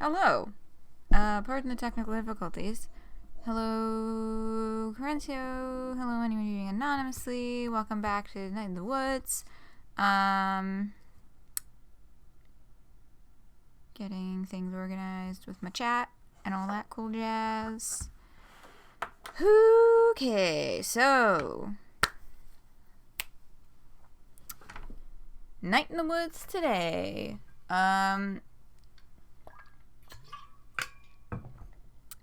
Hello. Pardon the technical difficulties. Hello, Corencio. Hello, anyone reading anonymously. Welcome back to Night in the Woods. Getting things organized with my chat and all that cool jazz. Okay, so Night in the Woods today.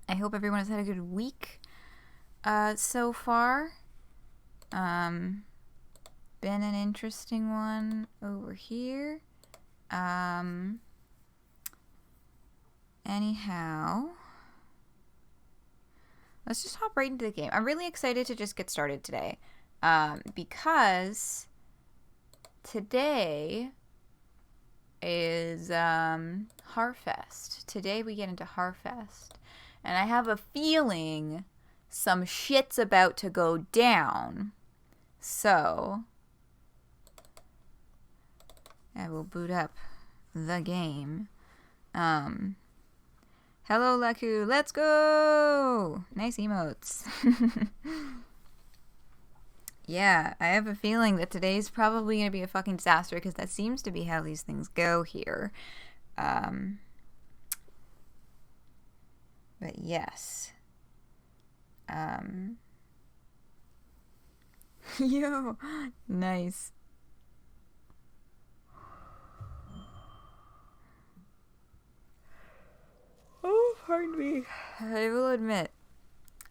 I hope everyone has had a good week so far. Been an interesting one over here. Anyhow, let's just hop right into the game. I'm really excited to just get started today because today is Harfest. Today we get into Harfest. And I have a feeling some shit's about to go down. So I will boot up the game. Hello, Laku. Let's go! Nice emotes. Yeah, I have a feeling that today's probably going to be a fucking disaster because that seems to be how these things go here. But yes. Yo, nice. Oh, pardon me. I will admit,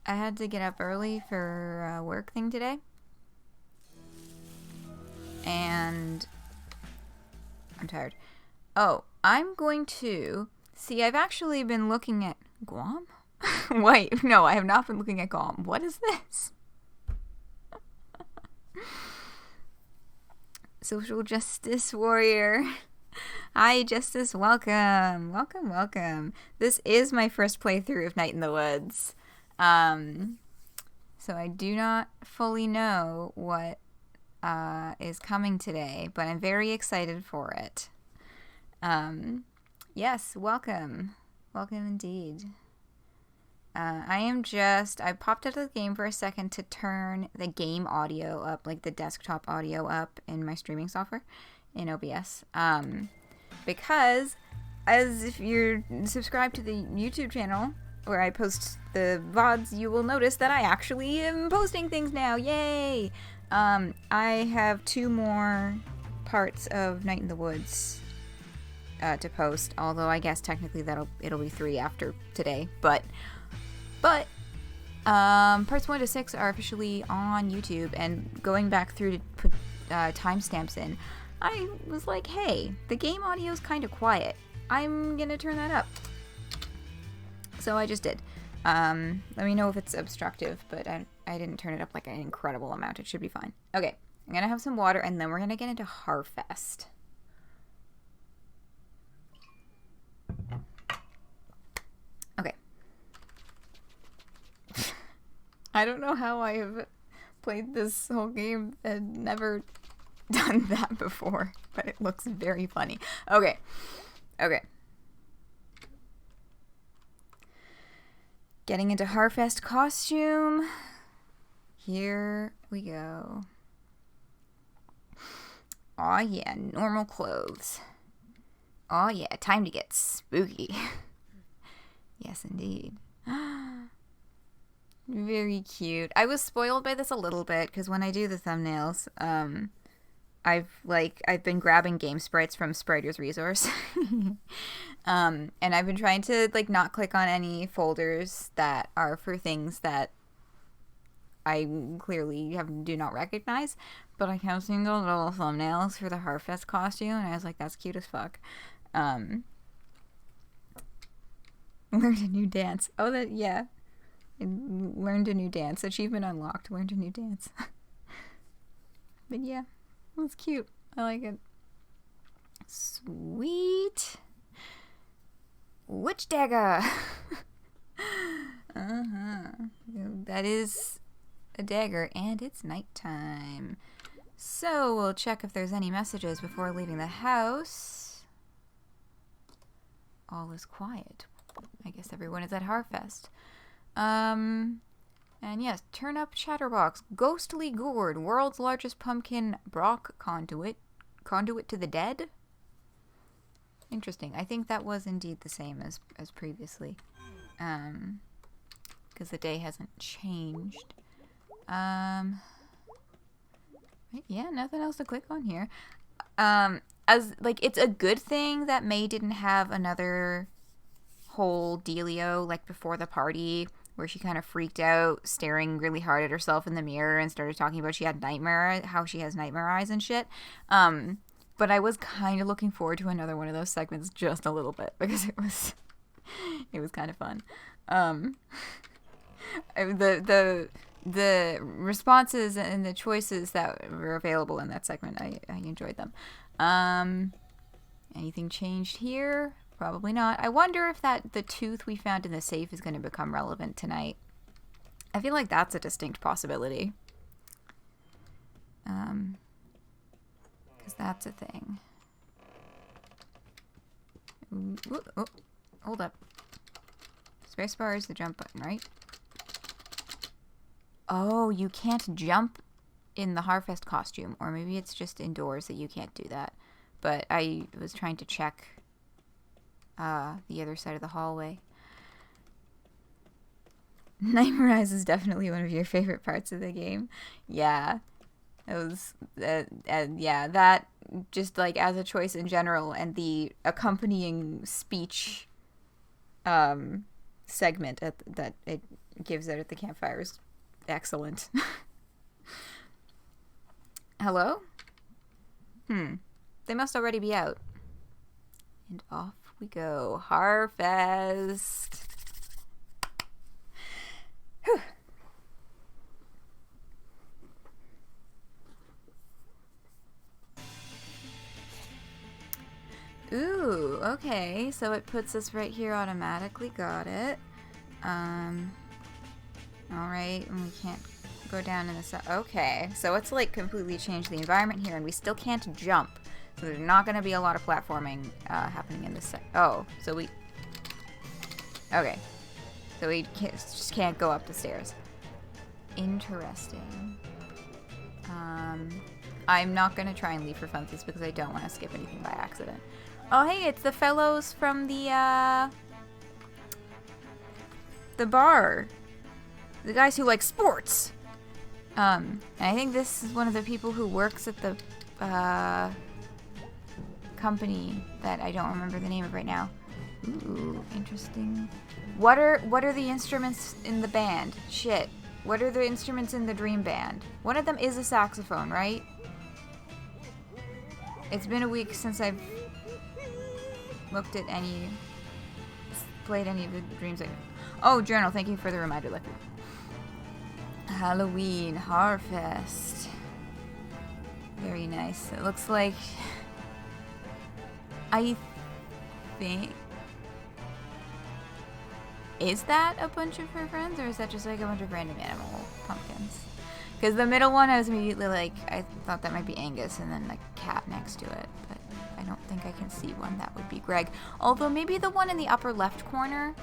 I had to get up early for a work thing today. And I'm tired. Oh, I'm going to... See, I've actually been looking at... Guam? Wait, no, I have not been looking at Guam. What is this? Social justice warrior. Hi, Justice. Welcome. Welcome, welcome. This is my first playthrough of Night in the Woods. So I do not fully know what is coming today, but I'm very excited for it. Yes, welcome. Welcome indeed. I popped out of the game for a second to turn the game audio up, like the desktop audio up in my streaming software in OBS. Because, as if you're subscribed to the YouTube channel where I post the VODs, you will notice that I actually am posting things now. Yay! I have 2 more parts of Night in the Woods to post, although I guess technically it'll be 3 after today, but parts 1 to 6 are officially on YouTube, and going back through to put timestamps in, I was like, hey, the game audio is kind of quiet. I'm gonna turn that up. So I just did. Let me know if it's obstructive, but I didn't turn it up like an incredible amount. It should be fine. Okay, I'm gonna have some water, and then we're gonna get into Harfest. Okay. I don't know how I have played this whole game and never done that before, but it looks very funny. Okay. Getting into Harfest costume. Here we go. Aw yeah, normal clothes. Aw yeah, time to get spooky. Yes, indeed. Very cute. I was spoiled by this a little bit because when I do the thumbnails, I've been grabbing game sprites from Spriter's Resource. And I've been trying to not click on any folders that are for things that I clearly do not recognize, but I kept seeing those little thumbnails for the Harfest costume, and I was like, that's cute as fuck. Learned a new dance. Oh, yeah. Learned a new dance. Achievement unlocked. Learned a new dance. But yeah, it was cute. I like it. Sweet. Witch dagger. That is a dagger, and it's nighttime. So we'll check if there's any messages before leaving the house. all is quiet. I guess everyone is at Harfest. And yes, turn up Chatterbox. Ghostly Gourd, world's largest pumpkin Brock conduit. Conduit to the dead? Interesting. I think that was indeed the same as previously. Because the day hasn't changed. Yeah, nothing else to click on here. It's a good thing that May didn't have another whole dealio like before the party where she kind of freaked out, staring really hard at herself in the mirror and started talking about how she has nightmare eyes and shit. But I was kind of looking forward to another one of those segments just a little bit because it was kind of fun. The responses and the choices that were available in that segment, I enjoyed them. Anything changed here? Probably not. I wonder if the tooth we found in the safe is going to become relevant tonight. I feel like that's a distinct possibility. Because that's a thing. Ooh, oh, hold up. Spacebar is the jump button, right? Oh, you can't jump in the Harfest costume. Or maybe it's just indoors that you can't do that. But I was trying to check the other side of the hallway. Nightmare Eyes is definitely one of your favorite parts of the game. Yeah. It was, yeah, that just like as a choice in general and the accompanying speech segment that it gives out at the campfire is excellent. Hello? They must already be out. And off we go. Harfest. Whew. Ooh, okay. So it puts us right here automatically. Got it. Alright, and we can't go down in the okay, so it's like completely changed the environment here, and we still can't jump. So there's not going to be a lot of platforming happening in this okay. So we just can't go up the stairs. Interesting. I'm not going to try and leave for funsies because I don't want to skip anything by accident. Oh, hey, it's the fellows from the bar. The guys who like sports. And I think this is one of the people who works at the company that I don't remember the name of right now. Ooh, interesting. What are the instruments in the band? Shit. What are the instruments in the dream band? One of them is a saxophone, right? It's been a week since I've looked at played any of the dreams. Oh, journal. Thank you for the reminder, Lucky. Halloween Harfest. Very nice. It looks like I think is that a bunch of her friends or is that just like a bunch of random animal pumpkins? Because the middle one I was immediately like I thought that might be Angus and then a cat next to it, but I don't think I can see one that would be Greg. Although maybe the one in the upper left corner.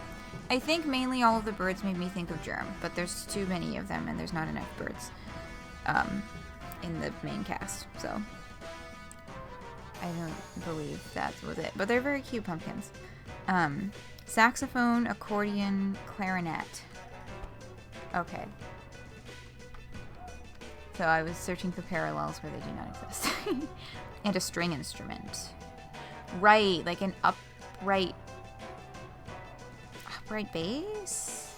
I think mainly all of the birds made me think of Germ, but there's too many of them and there's not enough birds in the main cast, so I don't believe that was it. But they're very cute pumpkins. Saxophone, accordion, clarinet. Okay. So I was searching for parallels where they do not exist. And a string instrument. Right, like an upright bass?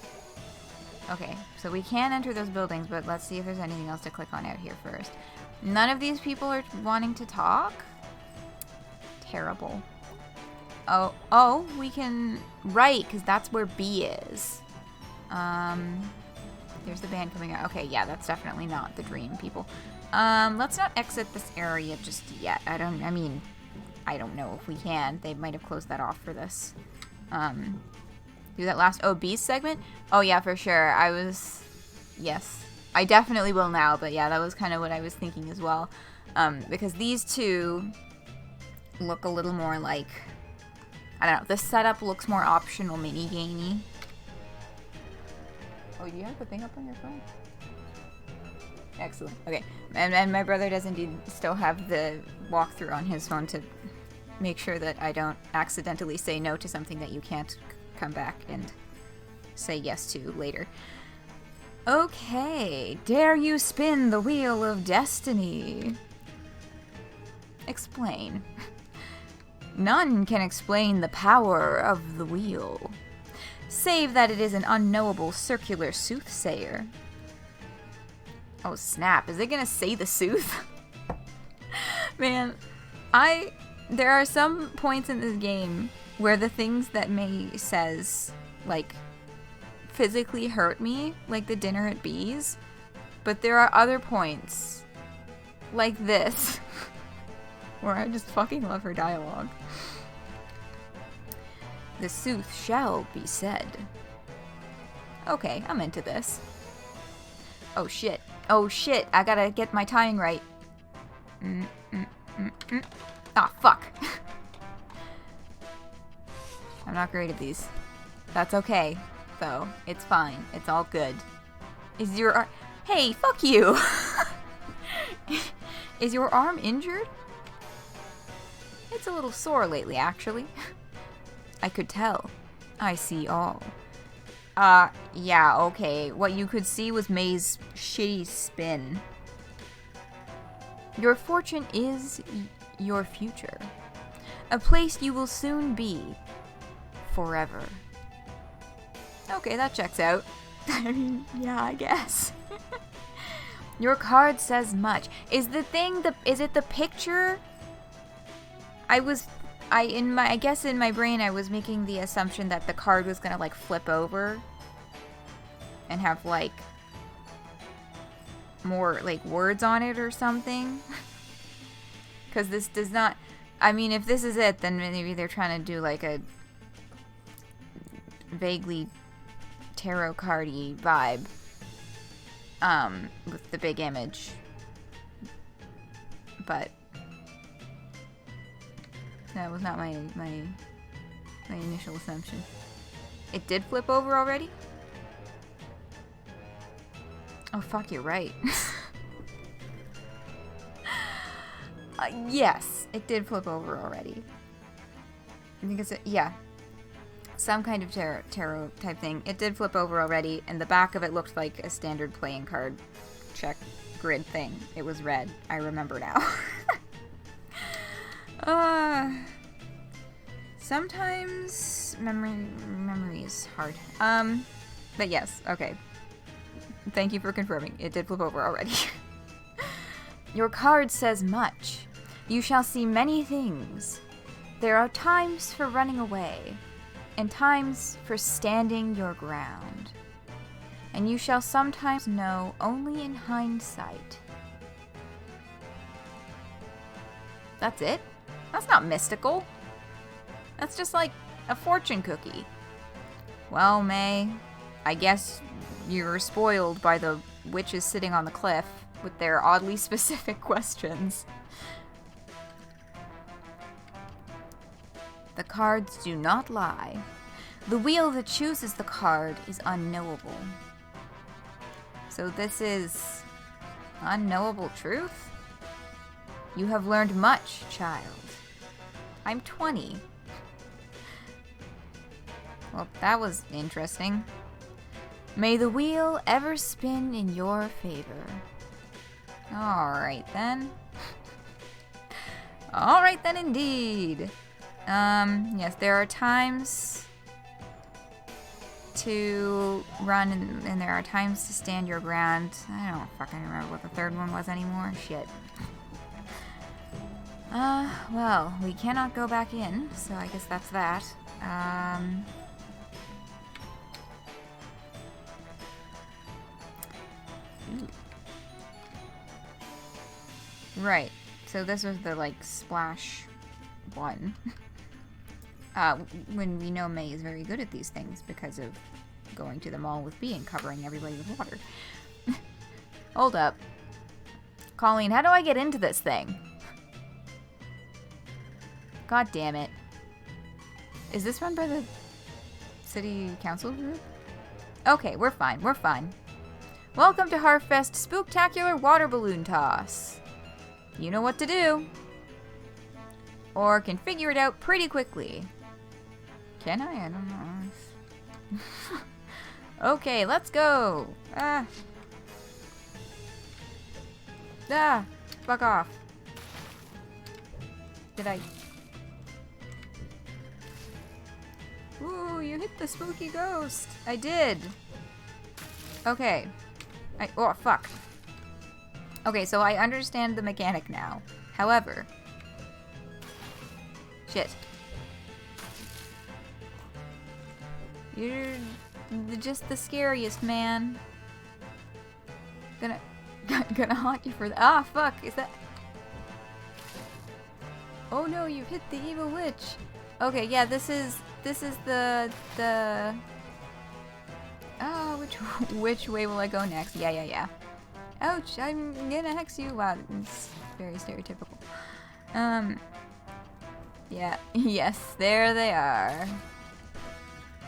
Okay, so we can enter those buildings, but let's see if there's anything else to click on out here first. None of these people are wanting to talk? Terrible. Oh, we can... Right, because that's where B is. There's the band coming out. Okay, yeah, that's definitely not the dream people. Let's not exit this area just yet. I don't know if we can. They might have closed that off for this. Do that last B segment? Oh, yeah, for sure. Yes. I definitely will now, but yeah, that was kind of what I was thinking as well. Because these two look a little more like... I don't know. The setup looks more optional mini-gamey. Oh, do you have the thing up on your phone? Excellent. Okay. And my brother does indeed still have the walkthrough on his phone to make sure that I don't accidentally say no to something that you can't come back and say yes to later. Okay. Dare you spin the wheel of destiny? Explain. None can explain the power of the wheel, save that it is an unknowable circular soothsayer. Oh snap, is it gonna say the sooth? Man, there are some points in this game where the things that May says, like, physically hurt me, like the dinner at Bee's, but there are other points, like this, where I just fucking love her dialogue. The sooth shall be said. Okay, I'm into this. Oh shit. Oh shit, I gotta get my timing right. Ah, fuck. I'm not great at these. That's okay, though. It's fine. It's all good. Is your arm... Hey, fuck you! Is your arm injured? It's a little sore lately, actually. I could tell. I see all. Yeah, okay. What you could see was May's shitty spin. Your fortune is your future. A place you will soon be. Forever. Okay, that checks out. I mean, yeah, I guess. Your card says much. Is it the picture? I guess in my brain I was making the assumption that the card was gonna like flip over and have like more like words on it or something. Because this does not, I mean, if this is it, then maybe they're trying to do like a vaguely tarot card-y vibe with the big image. But that was not my initial assumption. It did flip over already? Oh fuck, you're right. Yes, it did flip over already. I think it's yeah. Some kind of tarot type thing. It did flip over already, and the back of it looked like a standard playing card check grid thing. It was red. I remember now. Sometimes memory is hard. But yes, okay. Thank you for confirming. It did flip over already. Your card says much. You shall see many things. There are times for running away, and times for standing your ground. And you shall sometimes know only in hindsight. That's it? That's not mystical. That's just like a fortune cookie. Well, May, I guess you were spoiled by the witches sitting on the cliff with their oddly specific questions. The cards do not lie. The wheel that chooses the card is unknowable. So this is unknowable truth? You have learned much, child. I'm 20. Well, that was interesting. May the wheel ever spin in your favor. Alright then. Alright then indeed. Yes, there are times to run and there are times to stand your ground. I don't fucking remember what the third one was anymore. Shit. Well, we cannot go back in, so I guess that's that. Right. So this was the, like, splash one. When we know May is very good at these things because of going to the mall with B and covering everybody with water. Hold up. Colleen, how do I get into this thing? God damn it. Is this run by the city council group? Okay, we're fine. We're fine. Welcome to Harfest Spooktacular Water Balloon Toss. You know what to do. Or can figure it out pretty quickly. Can I? I don't know. Okay, let's go. Fuck off. Did I? Ooh, you hit the spooky ghost. I did. Okay. Oh, fuck. Okay, so I understand the mechanic now. However. Shit. You're just the scariest, man. Gonna haunt you for that. Ah, fuck. Is that... Oh no, you hit the evil witch. Okay, yeah, this is the oh, which way will I go next? Yeah. Ouch, I'm gonna hex you. Wow, it's very stereotypical. Yeah, yes, there they are.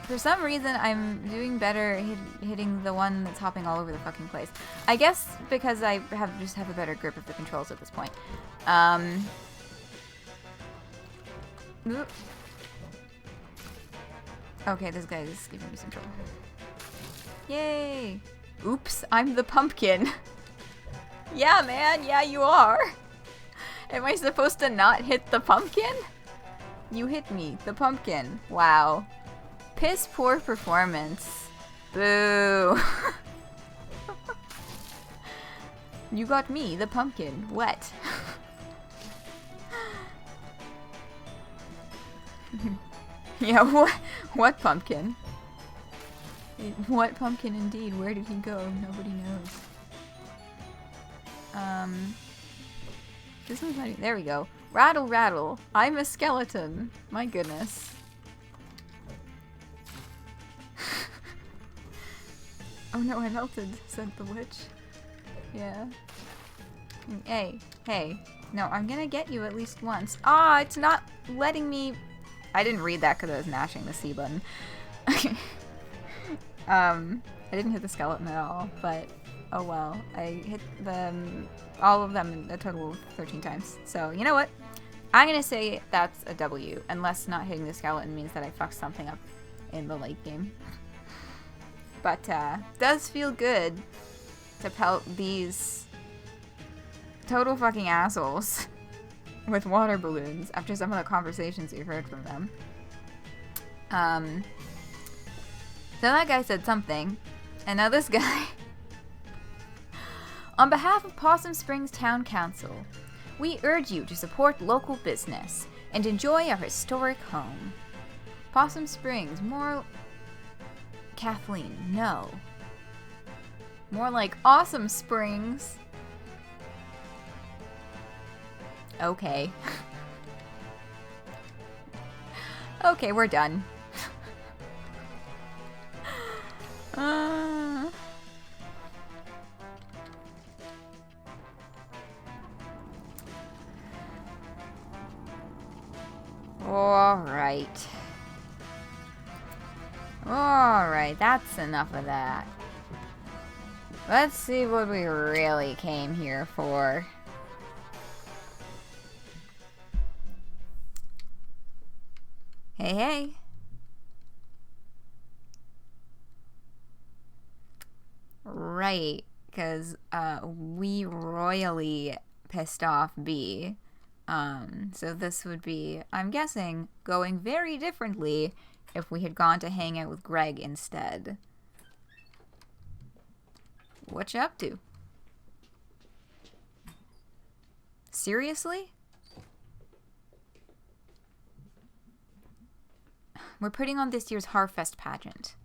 For some reason, I'm doing better hitting the one that's hopping all over the fucking place. I guess because I just have a better grip of the controls at this point. Okay, this guy is giving me some trouble. Yay! Oops, I'm the pumpkin. Yeah, man, yeah, you are. Am I supposed to not hit the pumpkin? You hit me, the pumpkin. Wow. Piss poor performance. Boo. You got me, the pumpkin, wet. Yeah, what pumpkin? What pumpkin indeed? Where did he go? Nobody knows. This one's not... There we go. Rattle, rattle. I'm a skeleton. My goodness. Oh no, I melted, said the witch. Yeah. Hey. No, I'm gonna get you at least once. Ah, it's not letting me... I didn't read that because I was mashing the C button. I didn't hit the skeleton at all, but oh well. I hit them, all of them a total of 13 times. So, you know what? I'm gonna say that's a W, unless not hitting the skeleton means that I fucked something up in the late game. But, does feel good to pelt these total fucking assholes with water balloons after some of the conversations you've heard from them. So that guy said something, and now this guy. On behalf of Possum Springs Town Council, we urge you to support local business and enjoy our historic home. Possum Springs, more... Kathleen, no. More like Awesome Springs. Okay. Okay, we're done. Alright, that's enough of that. Let's see what we really came here for. Hey. Right, because we royally pissed off B. So this would be, I'm guessing, going very differently if we had gone to hang out with Greg instead. What you up to? Seriously? We're putting on this year's Harfest pageant.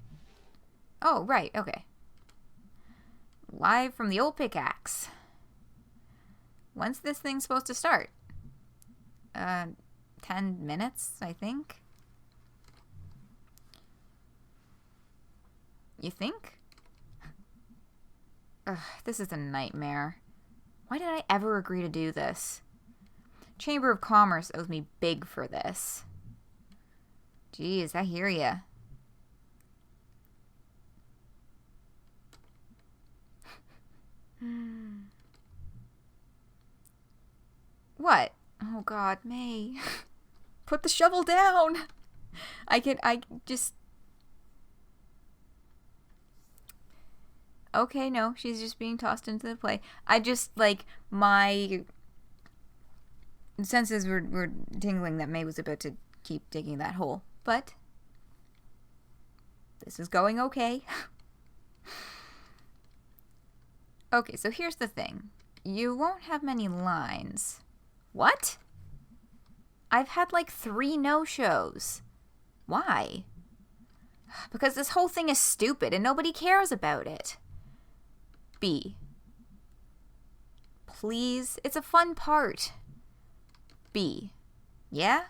Oh, right, okay. Live from the old pickaxe. When's this thing supposed to start? 10 minutes, I think. You think? Ugh, this is a nightmare. Why did I ever agree to do this? Chamber of Commerce owes me big for this. Jeez, I hear ya. What? Oh God, May. Put the shovel down. I just... Okay, no, she's just being tossed into the play. I just, like, my senses were tingling that May was about to keep digging that hole. But this is going okay. Okay, so here's the thing. You won't have many lines. What? I've had like 3 no-shows. Why? Because this whole thing is stupid and nobody cares about it. B. Please, it's a fun part. B. Yeah?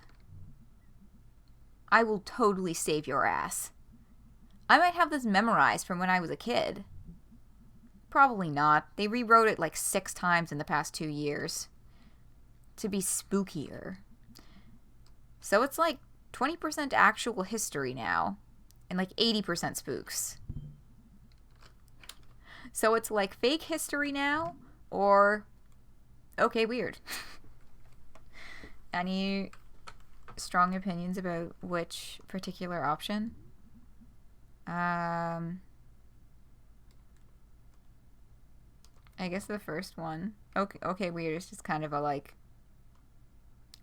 I will totally save your ass. I might have this memorized from when I was a kid. Probably not. They rewrote it like 6 times in the past 2 years. To be spookier. So it's like 20% actual history now. And like 80% spooks. So it's like fake history now, or okay, weird. Any strong opinions about which particular option? I guess the first one. Okay, weird. It's just kind of a like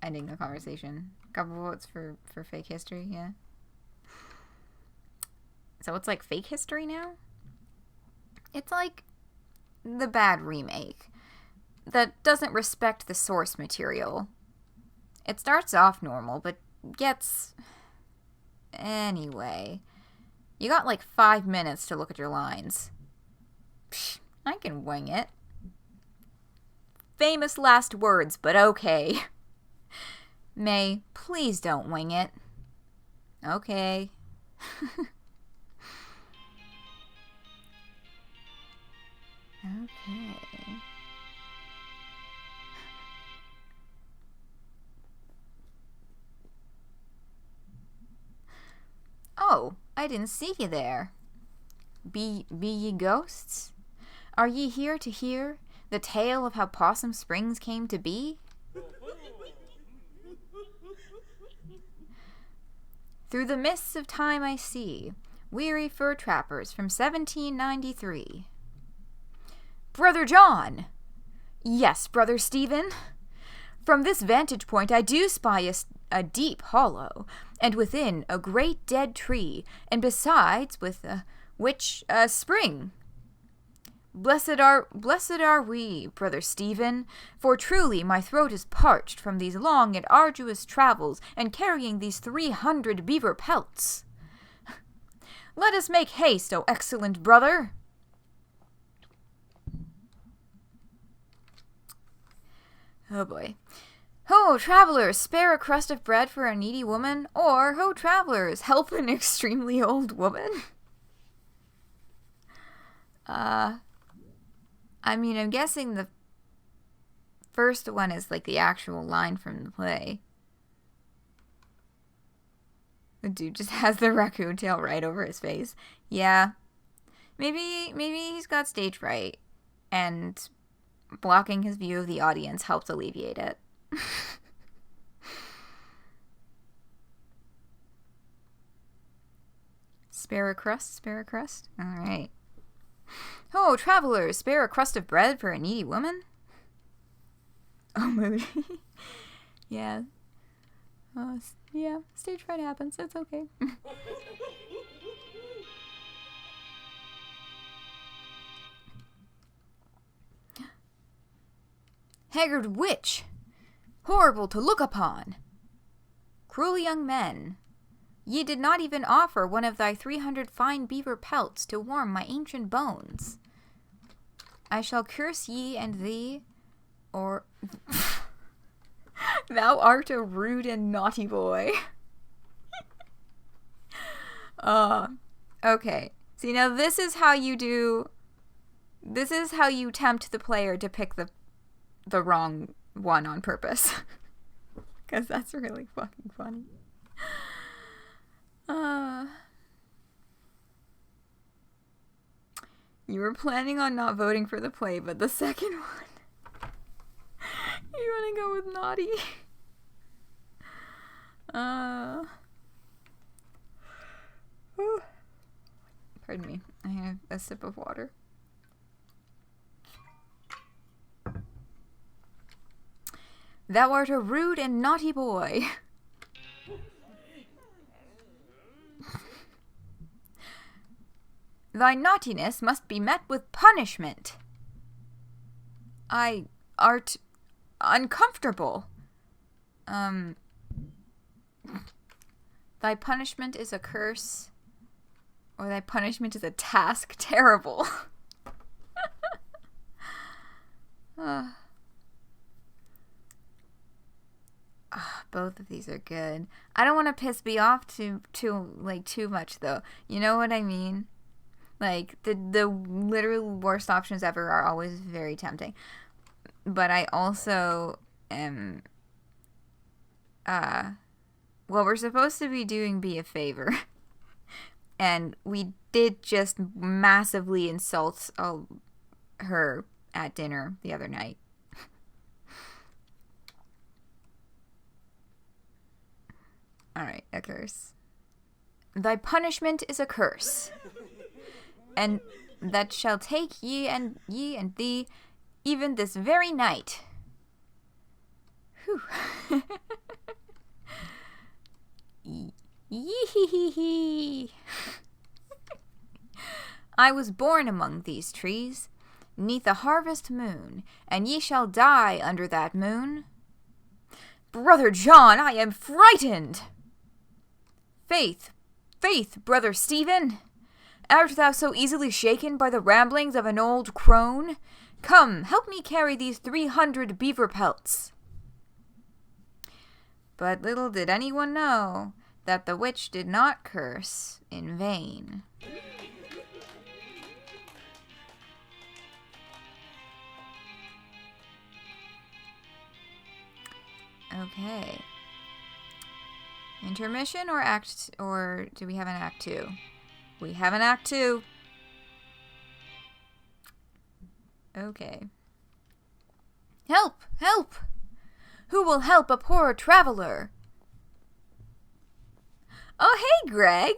ending the conversation. A couple votes for fake history, yeah. So it's like fake history now? It's like the bad remake that doesn't respect the source material. It starts off normal, but gets... Anyway. You got like 5 minutes to look at your lines. Psh, I can wing it. Famous last words, but okay. May, please don't wing it. Okay. Okay. Oh, I didn't see you there. Be ye ghosts? Are ye here to hear the tale of how Possum Springs came to be? Through the mists of time I see weary fur trappers from 1793. Brother John! Yes, Brother Stephen. From this vantage point I do spy a deep hollow, and within a great dead tree, and besides with a spring. Blessed are we, Brother Stephen, for truly my throat is parched from these long and arduous travels and carrying these 300 beaver pelts. Let us make haste, O excellent brother. Oh boy. Ho, travelers, spare a crust of bread for a needy woman, or, ho, travelers, help an extremely old woman? I mean, I'm guessing the first one is like the actual line from the play. The dude just has the raccoon tail right over his face. Yeah. Maybe he's got stage fright, and blocking his view of the audience helped alleviate it. Spare a crust? Alright. Oh, travelers, spare a crust of bread for a needy woman? Oh, moody. Yeah. Yeah, stage fright happens. It's okay. Haggard witch! Horrible to look upon! Cruel young men! Ye did not even offer one of thy 300 fine beaver pelts to warm my ancient bones. I shall curse ye and thee, or... Thou art a rude and naughty boy. Okay. See, now this is how you tempt the player to pick the wrong one on purpose. Because that's really fucking funny. You were planning on not voting for the play, but the second one. You want to go with naughty? Pardon me. I have a sip of water. Thou art a rude and naughty boy. Thy naughtiness must be met with punishment. I art uncomfortable. Thy punishment is a curse, or thy punishment is a task terrible. Both of these are good. I don't want to piss me off too much though. You know what I mean? Like the literal worst options ever are always very tempting. But I also am well, we're supposed to be doing Be a Favor. And we did just massively insult her at dinner the other night. Alright, a curse. Thy punishment is a curse, and that shall take ye and thee even this very night. Whew. Yee-hee-hee-hee. I was born among these trees, 'neath a harvest moon, and ye shall die under that moon. Brother John, I am frightened. Faith, brother Stephen, art thou so easily shaken by the ramblings of an old crone? Come, help me carry these 300 beaver pelts. But little did anyone know that the witch did not curse in vain. Okay. Intermission or do we have an act 2? We have an act 2. Okay. Help! Help! Who will help a poor traveler? Oh, hey, Greg!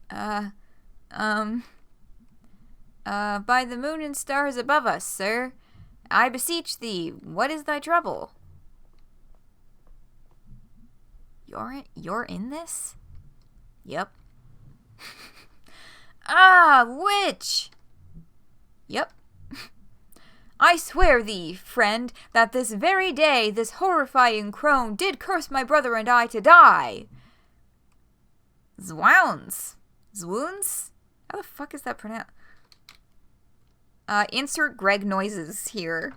By the moon and stars above us, sir, I beseech thee, what is thy trouble? You're in this? Yep. Ah, witch! Yep. I swear thee, friend, that this very day this horrifying crone did curse my brother and I to die. Zwounds. Zwoons? How the fuck is that pronounced? Insert Greg noises here.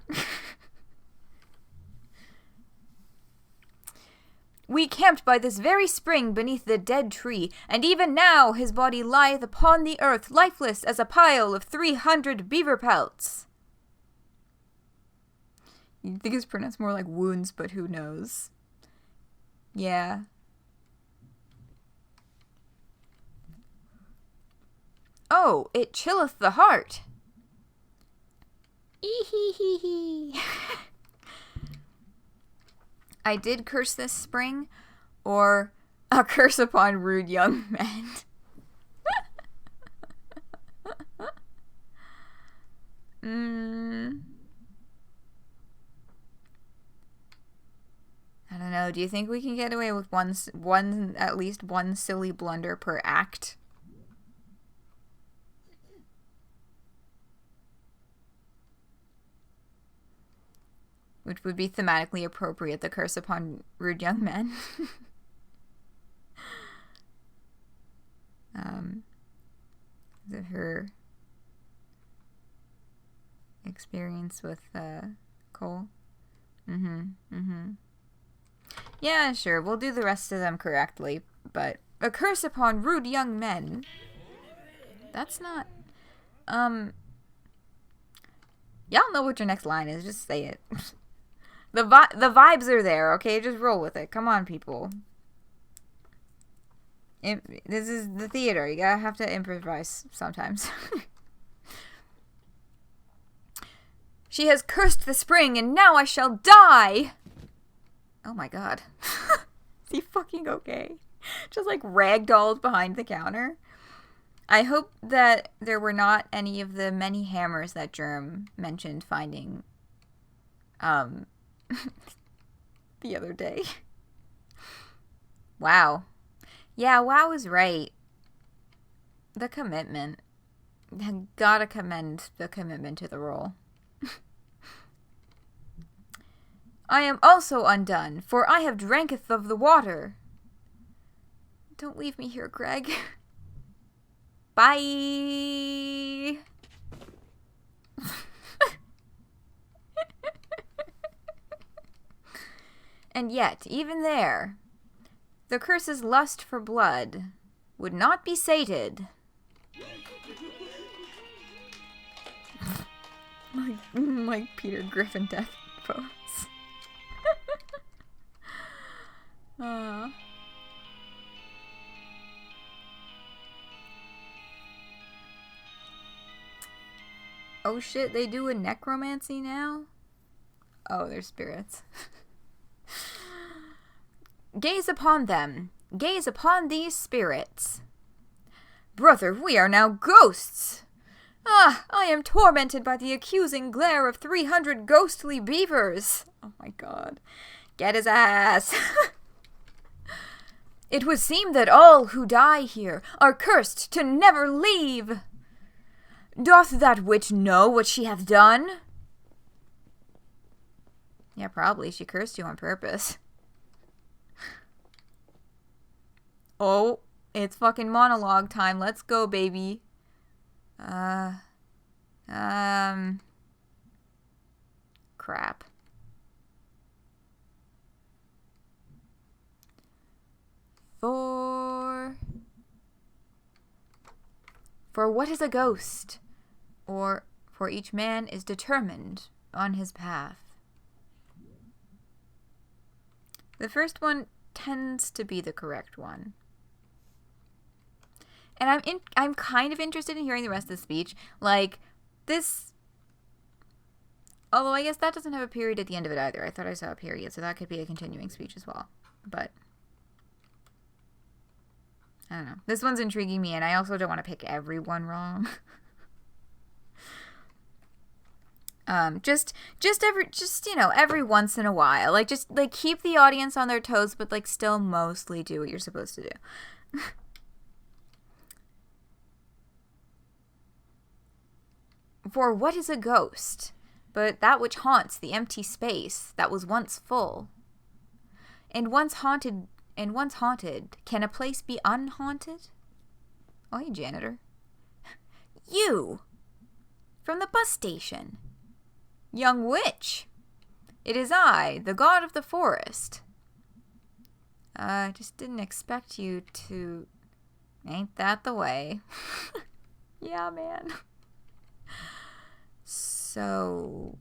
We camped by this very spring beneath the dead tree, and even now his body lieth upon the earth, lifeless as a pile of 300 beaver pelts. You'd think it's pronounced more like wounds, but who knows? Yeah. Oh, it chilleth the heart. Ee-hee-hee-hee. I did curse this spring, or a curse upon rude young men. I don't know. Do you think we can get away with at least one silly blunder per act? Which would be thematically appropriate, the curse upon rude young men. Is it her experience with Cole? Yeah, sure, we'll do the rest of them correctly, but a curse upon rude young men. That's not... Y'all know what your next line is, just say it. The vibes are there, okay? Just roll with it. Come on, people. This is the theater. You gotta have to improvise sometimes. She has cursed the spring, and now I shall die! Oh my god. Is he fucking okay? Just like ragdolled behind the counter. I hope that there were not any of the many hammers that Germ mentioned finding the other day. Wow. Yeah, WoW is right. The commitment. Gotta commend the commitment to the role. I am also undone, for I have dranketh of the water. Don't leave me here, Greg. Bye! And yet, even there, the curse's lust for blood would not be sated. like Peter Griffin death pose. Oh shit, they do a necromancy now? Oh, they're spirits. Gaze upon them. Gaze upon these spirits. Brother, we are now ghosts. Ah, I am tormented by the accusing glare of 300 ghostly beavers. Oh my god. Get his ass. It would seem that all who die here are cursed to never leave. Doth that witch know what she hath done? Yeah, probably. She cursed you on purpose. Oh, it's fucking monologue time. Let's go, baby. Crap. For what is a ghost? Or, for each man is determined on his path. The first one tends to be the correct one. And I'm kind of interested in hearing the rest of the speech. Like, this... Although I guess that doesn't have a period at the end of it either. I thought I saw a period, so that could be a continuing speech as well. But... I don't know. This one's intriguing me, and I also don't want to pick everyone wrong. Just every once in a while. Like, just, like, keep the audience on their toes, but, like, still mostly do what you're supposed to do. For what is a ghost, but that which haunts the empty space that was once full? And once haunted, can a place be unhaunted? Oh, hey, janitor. You! From the bus station. Young witch! It is I, the god of the forest. I just didn't expect you to... Ain't that the way? Yeah, man. So...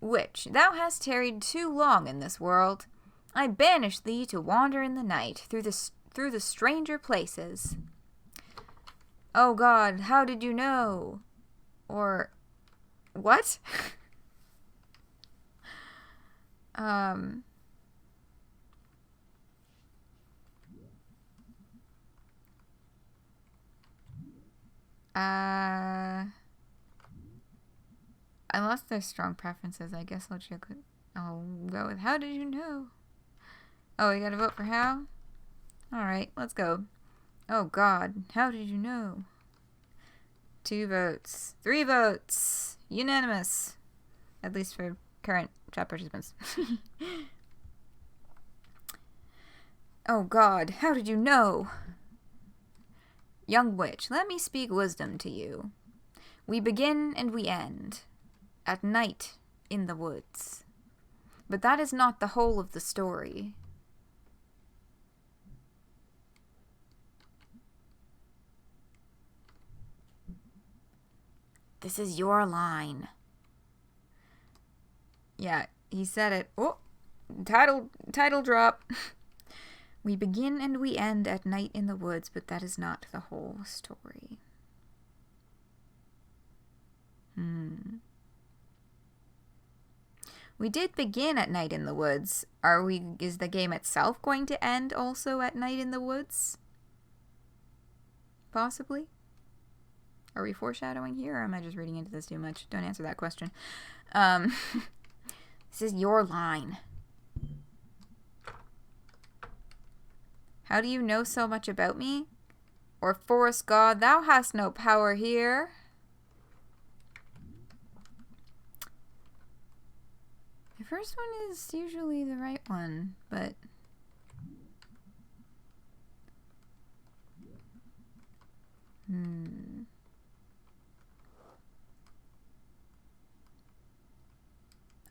Witch, thou hast tarried too long in this world. I banish thee to wander in the night through the stranger places. Oh God, how did you know? Or... What? I lost their strong preferences. I guess I'll go with how did you know? Oh, you gotta vote for how? Alright, let's go. Oh God, how did you know? 2 votes. 3 votes. Unanimous. At least for current chat participants. Oh God, how did you know? Young witch, let me speak wisdom to you. We begin and we end. At night in the woods. But that is not the whole of the story. This is your line. Yeah, he said it. Oh, title drop. We begin and we end at night in the woods, but that is not the whole story. We did begin at night in the woods. Is the game itself going to end also at night in the woods? Possibly? Are we foreshadowing here, or am I just reading into this too much? Don't answer that question. This is your line. How do you know so much about me? Or forest god, thou hast no power here. The first one is usually the right one, but...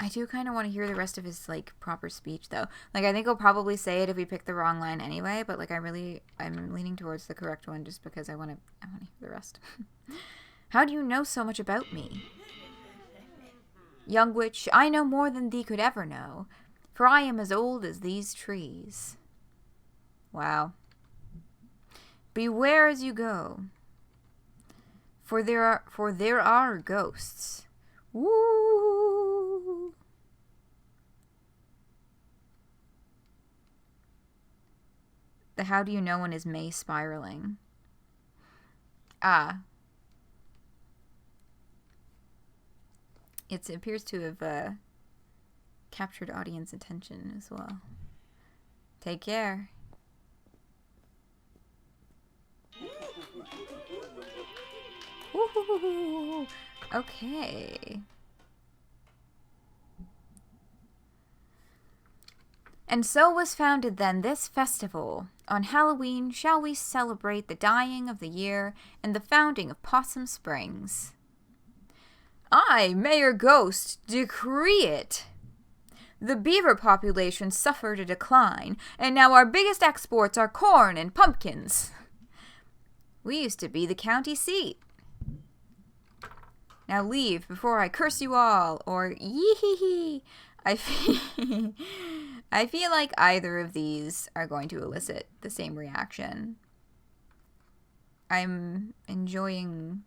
I do kind of want to hear the rest of his, like, proper speech, though. Like, I think he'll probably say it if we pick the wrong line anyway, but, like, I'm leaning towards the correct one just because I want to hear the rest. How do you know so much about me? Young witch, I know more than thee could ever know, for I am as old as these trees. Wow. Beware as you go, for there are ghosts. Woo! The how do you know one is May spiraling. Ah. It appears to have captured audience attention as well. Take care. Woo-hoo-hoo-hoo. Okay. And so was founded then this festival. On Halloween shall we celebrate the dying of the year and the founding of Possum Springs. I, Mayor Ghost, decree it. The beaver population suffered a decline, and now our biggest exports are corn and pumpkins. We used to be the county seat. Now leave before I curse you all, or yee-hee-hee. I feel like either of these are going to elicit the same reaction. I'm enjoying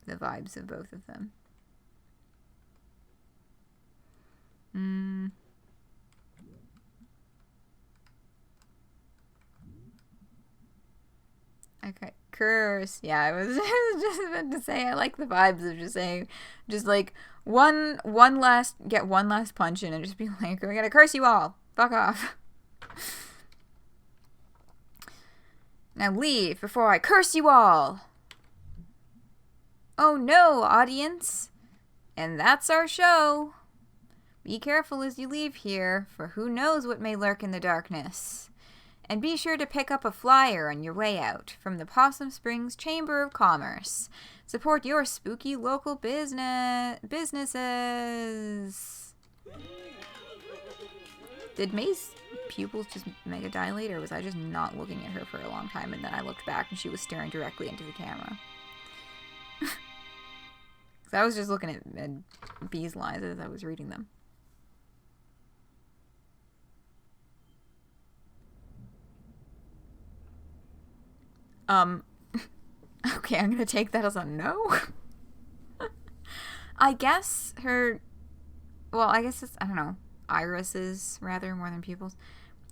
the vibes of both of them. Okay, curse. Yeah, I was just about to say I like the vibes of just saying, just like one last punch in and just be like, we're gonna curse you all. Fuck off. Now leave before I curse you all. Oh no, audience. And that's our show. Be careful as you leave here, for who knows what may lurk in the darkness. And be sure to pick up a flyer on your way out from the Possum Springs Chamber of Commerce. Support your spooky local businesses. Did May's pupils just mega dilate, or was I just not looking at her for a long time and then I looked back and she was staring directly into the camera? Because I was just looking at B's lines as I was reading them. Okay, I'm gonna take that as a no. I guess I guess it's, I don't know, irises rather more than pupils.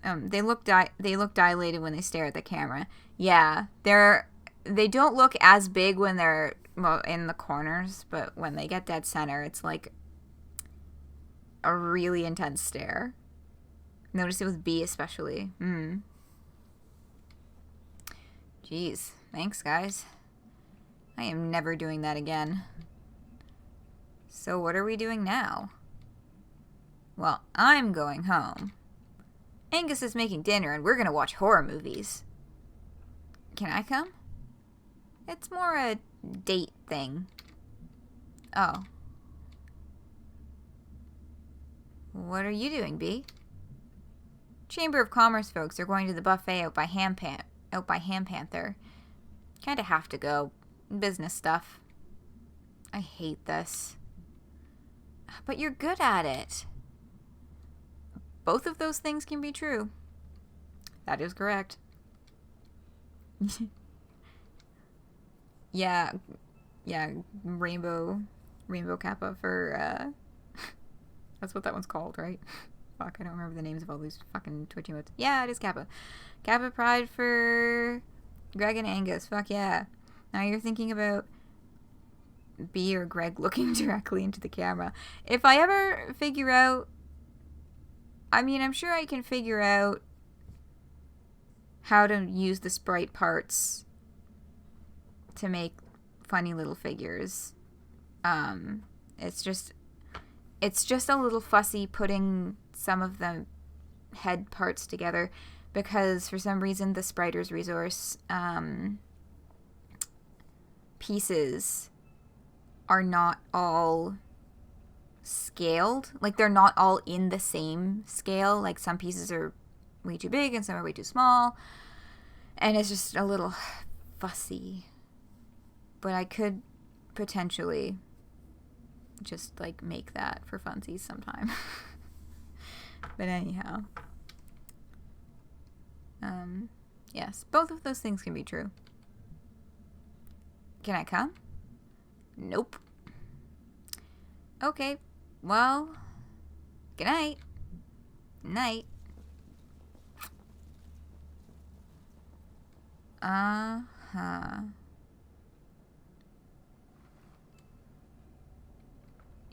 They look dilated when they stare at the camera. Yeah, they don't look as big when they're in the corners, but when they get dead center, it's like a really intense stare. Notice it with B especially. Jeez, thanks guys. I am never doing that again. So what are we doing now? Well, I'm going home. Angus is making dinner and we're gonna watch horror movies. Can I come? It's more a date thing. Oh. What are you doing, B? Chamber of Commerce folks are going to the buffet out by Ham Panther. Kinda have to go. Business stuff. I hate this. But you're good at it. Both of those things can be true. That is correct. Yeah, rainbow kappa for, that's what that one's called, right? Fuck, I don't remember the names of all these fucking Twitch emotes. Yeah, it is kappa. Kappa pride for Greg and Angus. Fuck yeah. Now you're thinking about B or Greg looking directly into the camera. If I ever figure out, I mean, I'm sure I can figure out how to use the sprite parts to make funny little figures. It's just a little fussy putting some of the head parts together because for some reason the Spriters resource pieces are not all scaled. Like, they're not all in the same scale. Like, some pieces are way too big and some are way too small. And it's just a little fussy. But I could potentially just, like, make that for funsies sometime. But anyhow. Yes, both of those things can be true. Can I come? Nope. Okay, well, good night. Night. Uh-huh.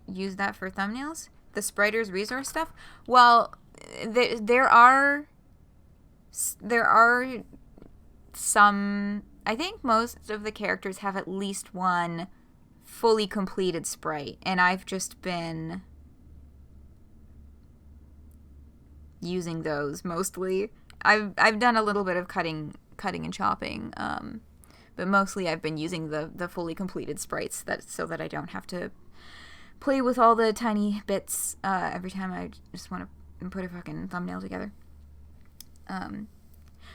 Use that for thumbnails? The Spriters resource stuff? Well, there are some... I think most of the characters have at least one fully completed sprite, and I've just been using those mostly. I've done a little bit of cutting and chopping, but mostly I've been using the fully completed sprites so that I don't have to play with all the tiny bits every time I just want to put a fucking thumbnail together.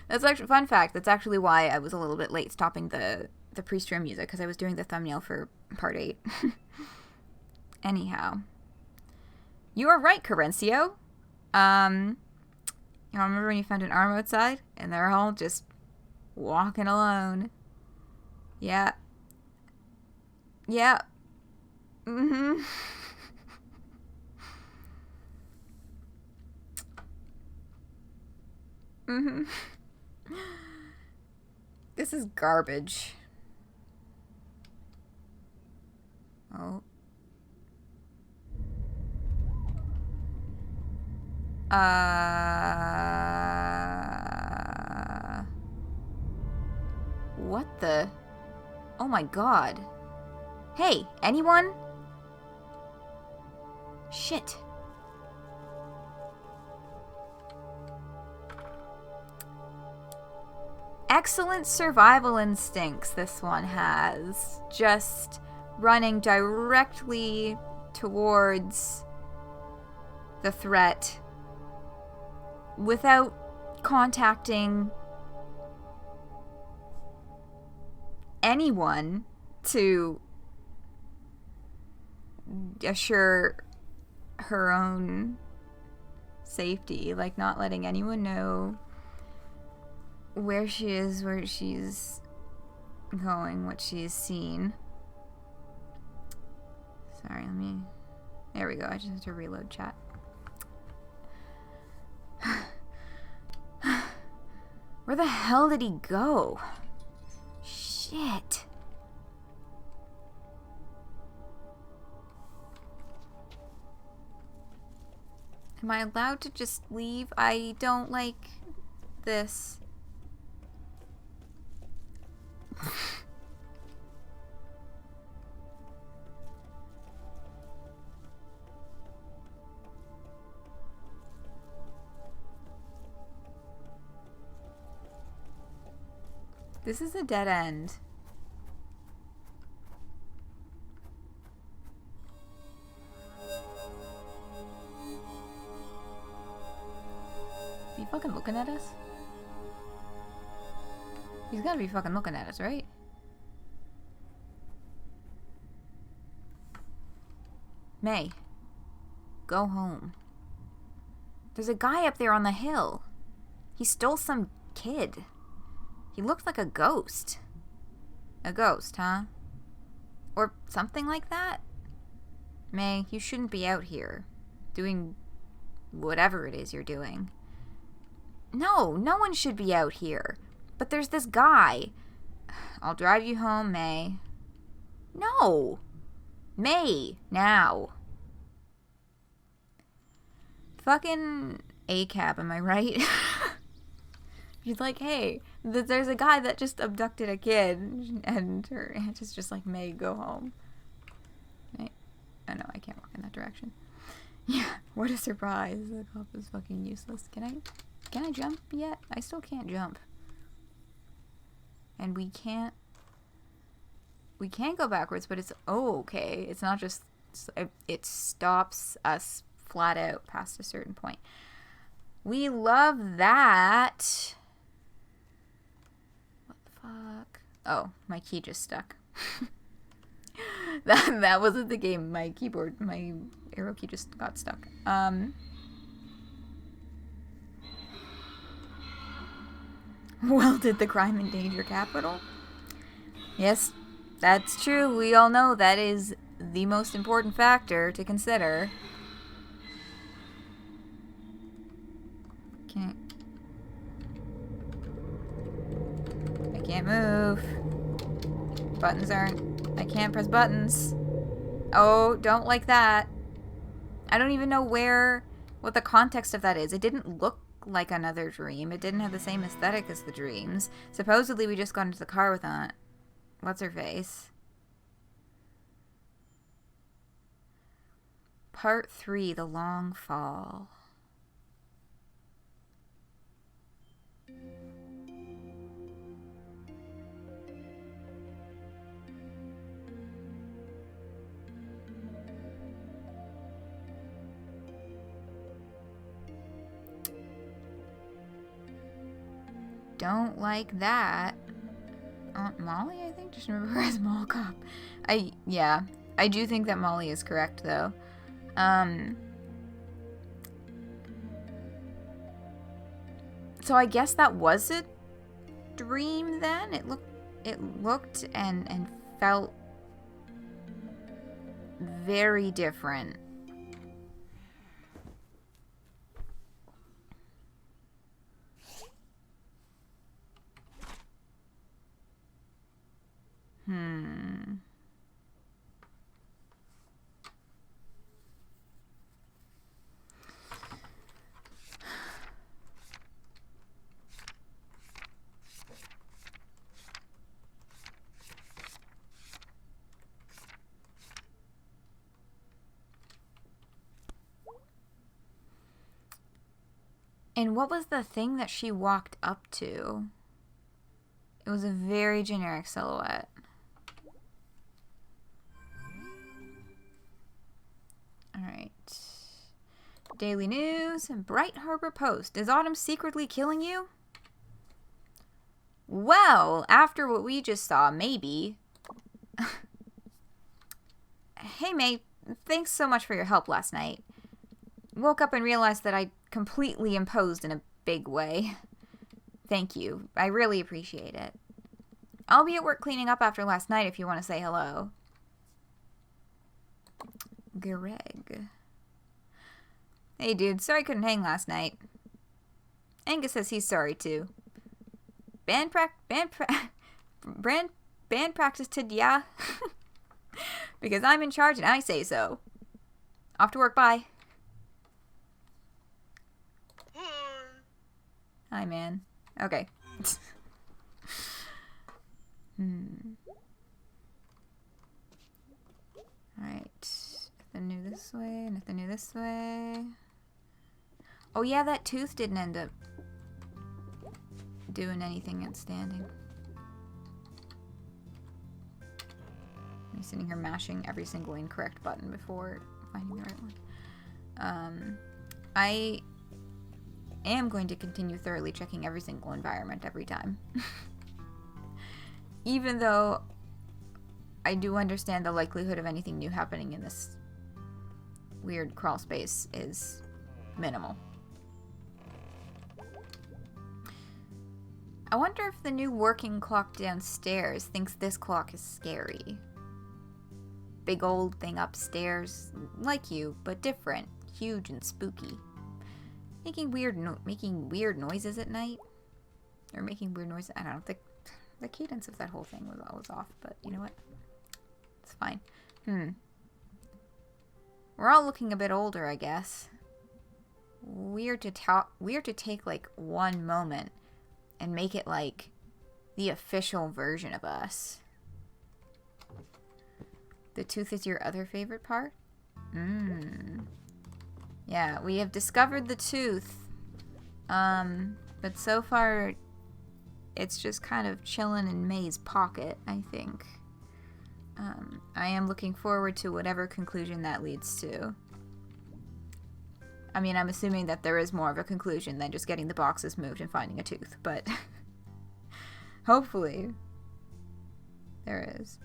That's actually, fun fact, that's actually why I was a little bit late stopping the pre-stream music, because I was doing the thumbnail for part 8. Anyhow. You are right, Carencio. You remember when you found an arm outside, and they're all just walking alone? Yeah. Yeah. Mm-hmm. Mm-hmm. This is garbage. Oh. What the? Oh my god. Hey, anyone? Shit. Excellent survival instincts this one has. Just running directly towards the threat without contacting anyone to assure her own safety. Like, not letting anyone know where she is, where she's going, what she's seen. Sorry, there we go. I just have to reload chat. Where the hell did he go? Shit. Am I allowed to just leave? I don't like this. This is a dead end. Is he fucking looking at us? He's gotta be fucking looking at us, right? May, go home. There's a guy up there on the hill. He stole some kid. He looked like a ghost. A ghost, huh? Or something like that? May, you shouldn't be out here doing whatever it is you're doing. No, no one should be out here. But there's this guy. I'll drive you home, May. No! May, now. Fucking ACAB, am I right? She's like, hey, there's a guy that just abducted a kid. And her aunt is just like, May, go home. May. Oh no, I can't walk in that direction. Yeah, what a surprise. The cop is fucking useless. Can I jump yet? I still can't jump. And we can't go backwards, but it's okay. It's not just, it stops us flat out past a certain point. We love that. What the fuck? Oh, my key just stuck. that wasn't the game. My keyboard, my arrow key just got stuck. Well, did the crime endanger capital? Yes, that's true. We all know that is the most important factor to consider. I can't move. Buttons aren't... I can't press buttons. Oh, don't like that. I don't even know what the context of that is. It didn't look like another dream. It didn't have the same aesthetic as the dreams. Supposedly we just got into the car with that. What's her face? Part 3, The Long Fall. Don't like that. Aunt Molly, I think? Just remember her as Mall Cop. Yeah. I do think that Molly is correct, though. So I guess that was a dream then? It looked and felt very different. And what was the thing that she walked up to? It was a very generic silhouette. Alright. Daily News. Bright Harbor Post. Is Autumn secretly killing you? Well, after what we just saw, maybe. Hey, May. Thanks so much for your help last night. Woke up and realized that I completely imposed in a big way. Thank you. I really appreciate it. I'll be at work cleaning up after last night if you want to say hello. Greg. Hey, dude. Sorry I couldn't hang last night. Angus says he's sorry, too. Band practice to yeah. Because I'm in charge and I say so. Off to work, bye. Hi, man. Okay. Alright. Nothing new this way. Nothing new this way. Oh, yeah, that tooth didn't end up doing anything outstanding. I'm sitting here mashing every single incorrect button before finding the right one. I am going to continue thoroughly checking every single environment every time. Even though I do understand the likelihood of anything new happening in this weird crawl space is minimal. I wonder if the new working clock downstairs thinks this clock is scary. Big old thing upstairs, like you, but different, huge and spooky. Making weird noises at night. Or making weird noises. I don't know. The cadence of that whole thing was always off, but you know what? It's fine. We're all looking a bit older, I guess. Weird to take like one moment and make it like the official version of us. The tooth is your other favorite part? Yeah, we have discovered the tooth. But so far it's just kind of chilling in May's pocket, I think. I am looking forward to whatever conclusion that leads to. I mean, I'm assuming that there is more of a conclusion than just getting the boxes moved and finding a tooth, but hopefully there is.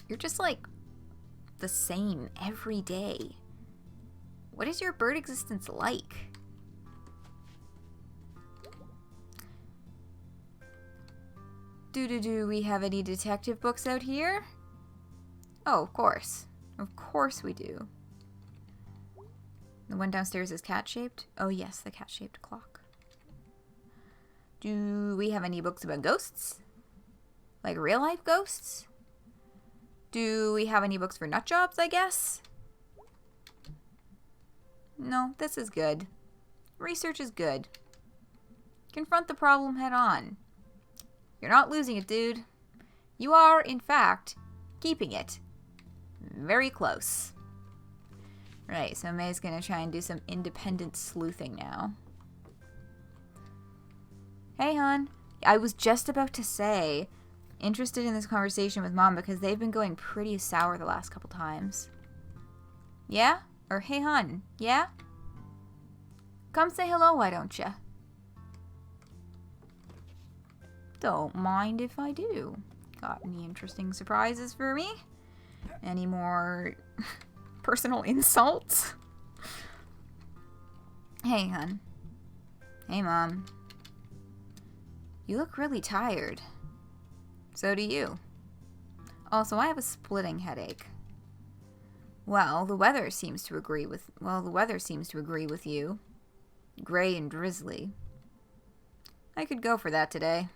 You're just like the same every day. What is your bird existence like? Do we have any detective books out here? Oh, of course. Of course we do. The one downstairs is cat-shaped? Oh yes, the cat-shaped clock. Do we have any books about ghosts? Like real-life ghosts? Do we have any books for nut jobs, I guess? No, this is good. Research is good. Confront the problem head on. You're not losing it, dude. You are, in fact, keeping it. Very close. Right, so May's gonna try and do some independent sleuthing now. Hey, hon. I was just about to say, interested in this conversation with Mom because they've been going pretty sour the last couple times. Yeah? Or, hey, hon. Yeah? Come say hello, why don't ya? Don't mind if I do. Got any interesting surprises for me? Any more personal insults? Hey, hon. Hey, Mom. You look really tired. So do you. Also, I have a splitting headache. Well, the weather seems to agree with you. Gray and drizzly. I could go for that today.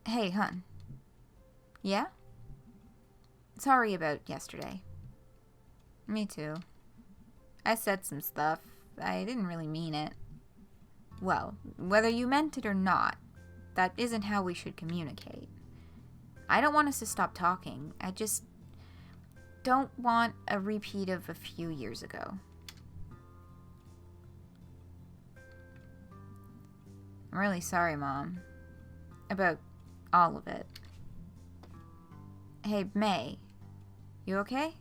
Hey, hun. Yeah? Sorry about yesterday. Me too. I said some stuff. I didn't really mean it. Well, whether you meant it or not, that isn't how we should communicate. I don't want us to stop talking. I just don't want a repeat of a few years ago. I'm really sorry, Mom. About all of it. Hey, May. You okay?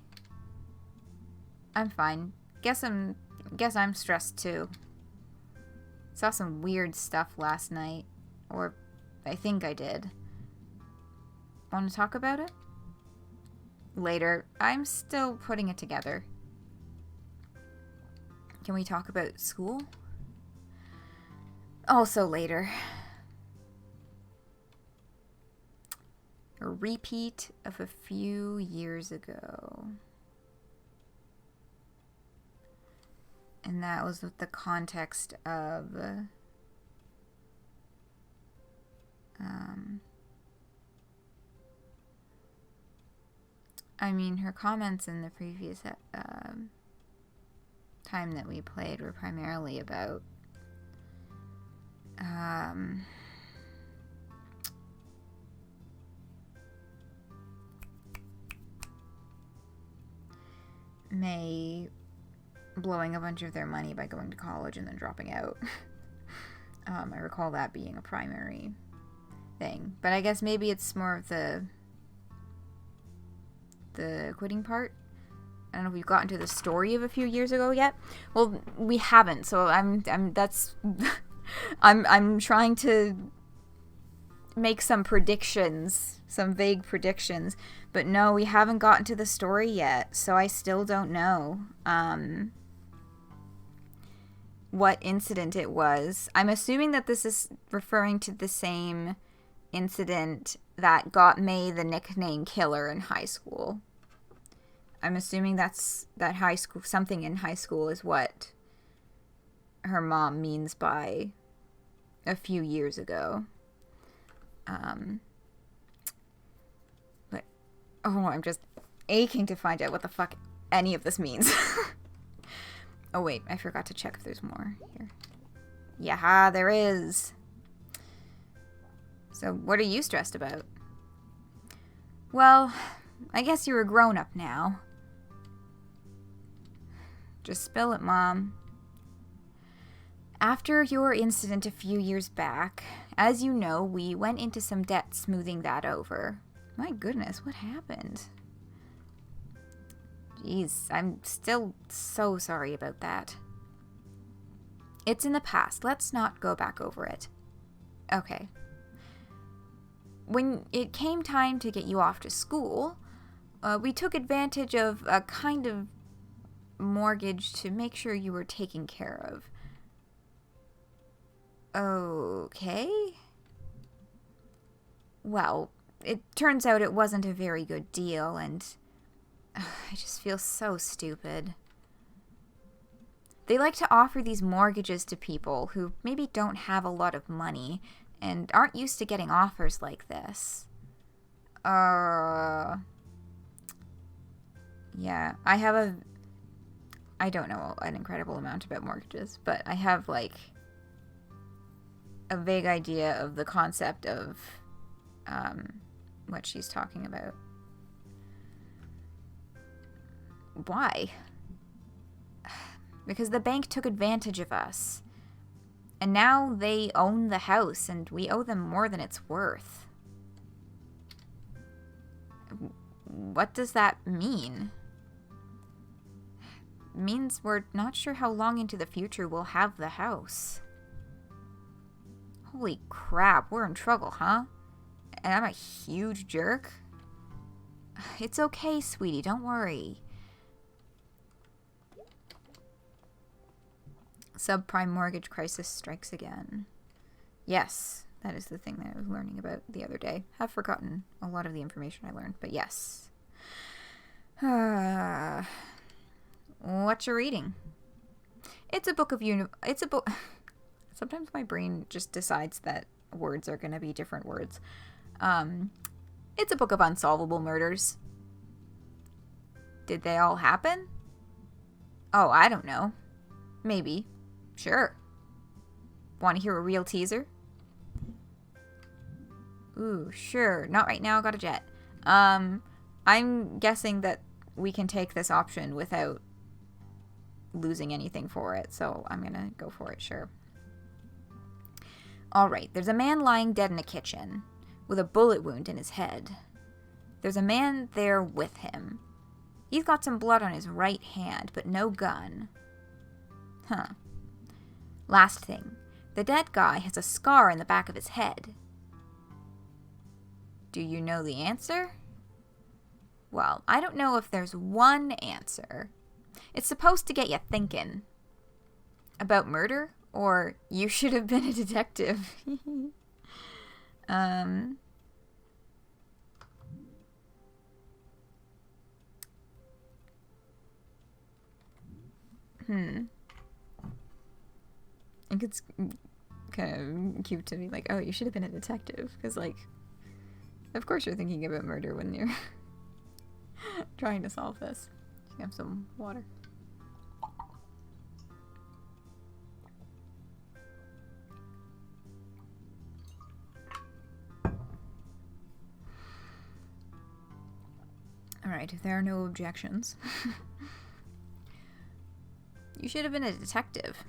I'm fine. Guess I'm stressed too. Saw some weird stuff last night. Or I think I did. Want to talk about it? Later. I'm still putting it together. Can we talk about school? Also later. A repeat of a few years ago. And that was with the context of I mean, her comments in the previous time that we played were primarily about May blowing a bunch of their money by going to college and then dropping out. I recall that being a primary thing. But I guess maybe it's more of the quitting part. I don't know if we've gotten to the story of a few years ago yet. Well, we haven't, so I'm trying to make some predictions, some vague predictions, but no, we haven't gotten to the story yet, so I still don't know. what incident it was. I'm assuming that this is referring to the same incident that got May the nickname Killer in high school. I'm assuming that's that high school, something in high school is what her mom means by a few years ago. But, oh, I'm just aching to find out what the fuck any of this means. Oh, wait, I forgot to check if there's more here. Yeah, there is. So, what are you stressed about? Well, I guess you're a grown-up now. Just spill it, Mom. After your incident a few years back, as you know, we went into some debt smoothing that over. My goodness, what happened? Jeez, I'm still so sorry about that. It's in the past. Let's not go back over it. Okay. When it came time to get you off to school, we took advantage of a kind of mortgage to make sure you were taken care of. Okay. Well, it turns out it wasn't a very good deal, and I just feel so stupid. They like to offer these mortgages to people who maybe don't have a lot of money and aren't used to getting offers like this. Yeah, I don't know an incredible amount about mortgages, but I have, like, a vague idea of the concept of, what she's talking about. Why? Because the bank took advantage of us. And now they own the house, and we owe them more than it's worth. What does that mean? It means we're not sure how long into the future we'll have the house. Holy crap, we're in trouble, huh? And I'm a huge jerk? It's okay, sweetie, don't worry. Subprime mortgage crisis strikes again. Yes, that is the thing that I was learning about the other day. I've forgotten a lot of the information I learned, but yes. What you're reading? It's a book of Sometimes my brain just decides that words are going to be different words. It's a book of unsolvable murders. Did they all happen? Oh, I don't know. Maybe. Sure. Want to hear a real teaser? Ooh, sure. Not right now, got a jet. I'm guessing that we can take this option without losing anything for it, so I'm gonna go for it, sure. Alright, there's a man lying dead in a kitchen with a bullet wound in his head. There's a man there with him. He's got some blood on his right hand, but no gun. Huh. Last thing, the dead guy has a scar in the back of his head. Do you know the answer? Well, I don't know if there's one answer. It's supposed to get you thinking. About murder? Or you should have been a detective. I think it's kind of cute to be like, oh, you should have been a detective. Because, like, of course you're thinking about murder when you're trying to solve this. You have some water. Alright, if there are no objections. You should have been a detective.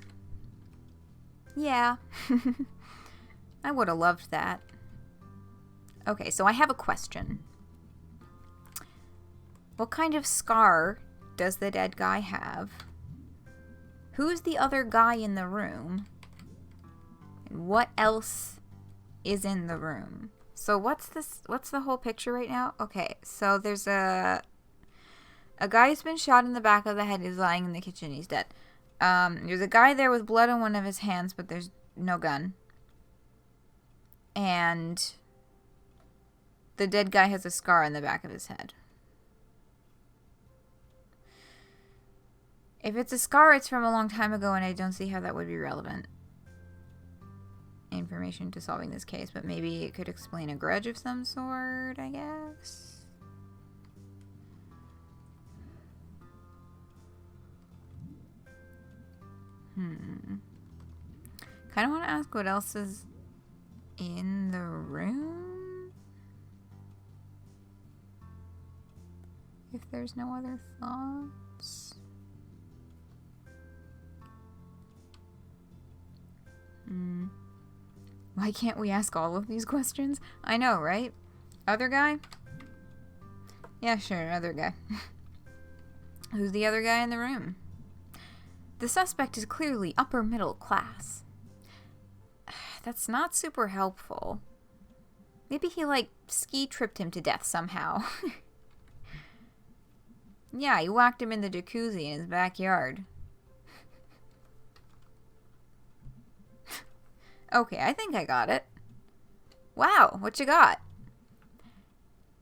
Yeah. I would have loved that. Okay, so I have a question. What kind of scar does the dead guy have? Who's the other guy in the room? And what else is in the room? So what's the whole picture right now? Okay, so there's a guy who's been shot in the back of the head, is lying in the kitchen, he's dead. There's a guy there with blood on one of his hands, but there's no gun. And the dead guy has a scar on the back of his head. If it's a scar, it's from a long time ago, and I don't see how that would be relevant information to solving this case, but maybe it could explain a grudge of some sort, I guess. Kind of want to ask what else is in the room? If there's no other thoughts. Why can't we ask all of these questions? I know, right? Other guy? Yeah, sure, other guy. Who's the other guy in the room? The suspect is clearly upper middle class. That's not super helpful. Maybe he, like, ski tripped him to death somehow. Yeah, he whacked him in the jacuzzi in his backyard. Okay, I think I got it. Wow, what you got?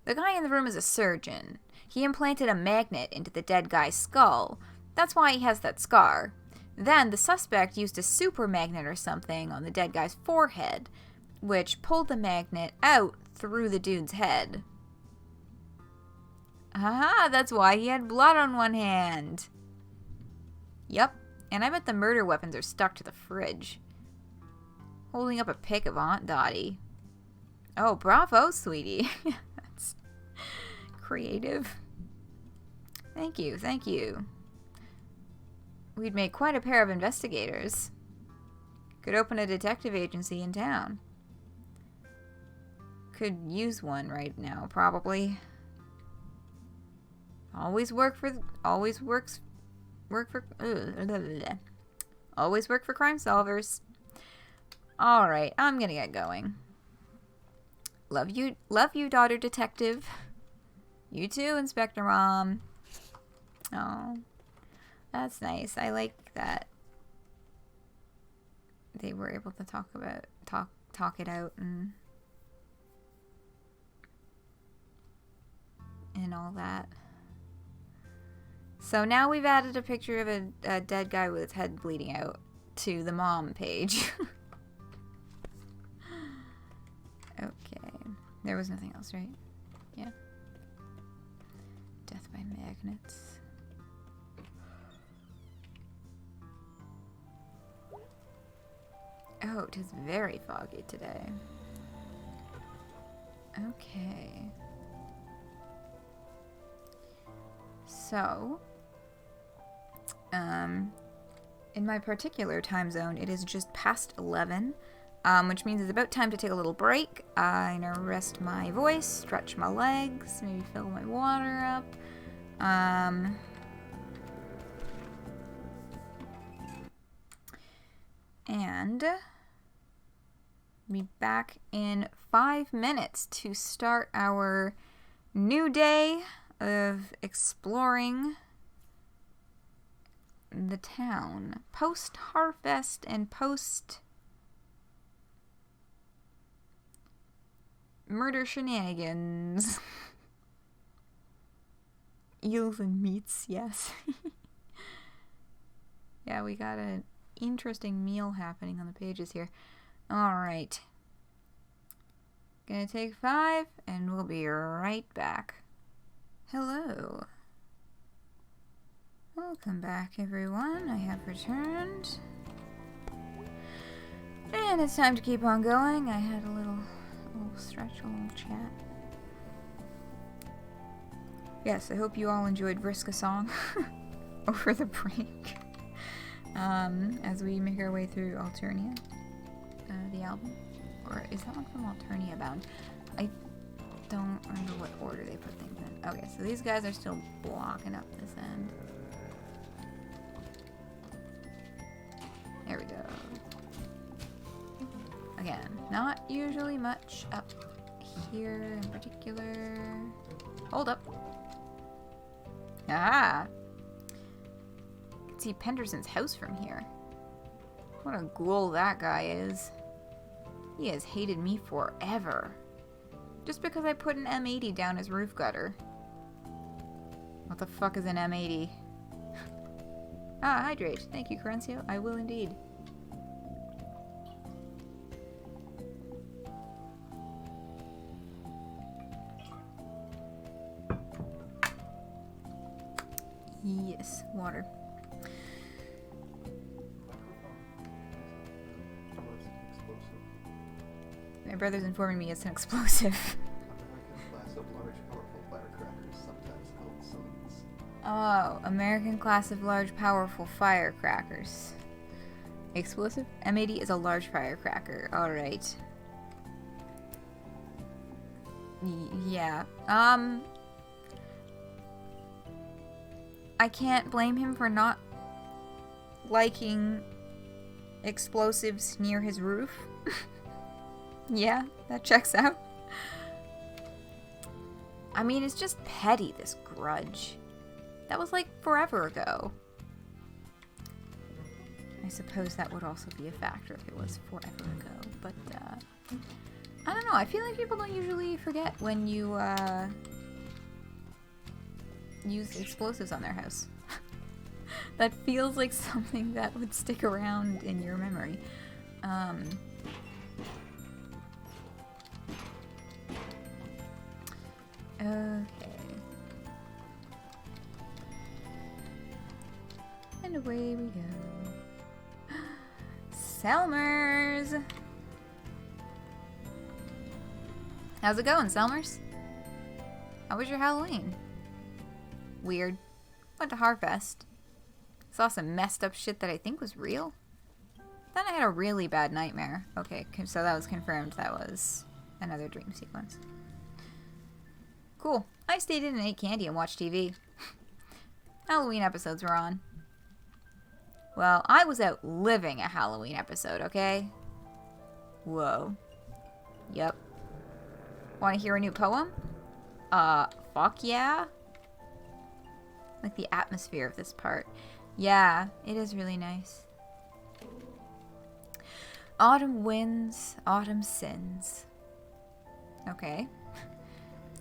The guy in the room is a surgeon. He implanted a magnet into the dead guy's skull. That's why he has that scar. Then the suspect used a super magnet or something on the dead guy's forehead, which pulled the magnet out through the dude's head. Aha, that's why he had blood on one hand. Yep, and I bet the murder weapons are stuck to the fridge. Holding up a pic of Aunt Dottie. Oh, bravo, sweetie. That's creative. Thank you, thank you. We'd make quite a pair of investigators. Could open a detective agency in town. Could use one right now, probably. Always work for crime solvers. All right, I'm gonna get going. Love you, daughter detective. You too, Inspector Mom. Oh, that's nice. I like that they were able to talk it out and all that. So now we've added a picture of a dead guy with his head bleeding out to the mom page. Okay. There was nothing else, right? Yeah. Death by magnets. Oh, it is very foggy today. Okay. So, in my particular time zone, it is just past 11, which means it's about time to take a little break. I'm gonna rest my voice, stretch my legs, maybe fill my water up. And be back in 5 minutes to start our new day of exploring the town. Post Harfest and post murder shenanigans. Eels and meats, yes. Yeah, we got an interesting meal happening on the pages here. Alright. Gonna take 5, and we'll be right back. Hello. Welcome back, everyone. I have returned. And it's time to keep on going. I had a little stretch, a little chat. Yes, I hope you all enjoyed Brisk a Song over the break. As we make our way through Alternia, the album. Or is that one from Alternia Bound? I don't remember what order they put things in. Okay, so these guys are still blocking up this end. There we go. Again, not usually much up here in particular. Hold up. Ah! see Penderson's house from here. What a ghoul that guy is. He has hated me forever. Just because I put an M80 down his roof gutter. What the fuck is an M80? Ah, hydrate. Thank you, Corencio. I will indeed. Yes, water. My brother's informing me it's an explosive. Oh, American class of large, powerful firecrackers. Explosive? M80 is a large firecracker. Alright. Yeah. I can't blame him for not liking explosives near his roof. Yeah, that checks out. I mean, it's just petty, this grudge. That was like forever ago. I suppose that would also be a factor if it was forever ago, but I don't know, I feel like people don't usually forget when you use explosives on their house. That feels like something that would stick around in your memory. Okay. And away we go. Selmers! How's it going, Selmers? How was your Halloween? Weird. Went to Harfest. Saw some messed up shit that I think was real. Then I had a really bad nightmare. Okay, so that was confirmed. That was another dream sequence. Cool. I stayed in and ate candy and watched TV. Halloween episodes were on. Well, I was out living a Halloween episode, okay? Whoa. Yep. Want to hear a new poem? Fuck yeah? Like the atmosphere of this part. Yeah, it is really nice. Autumn wins, autumn sins. Okay.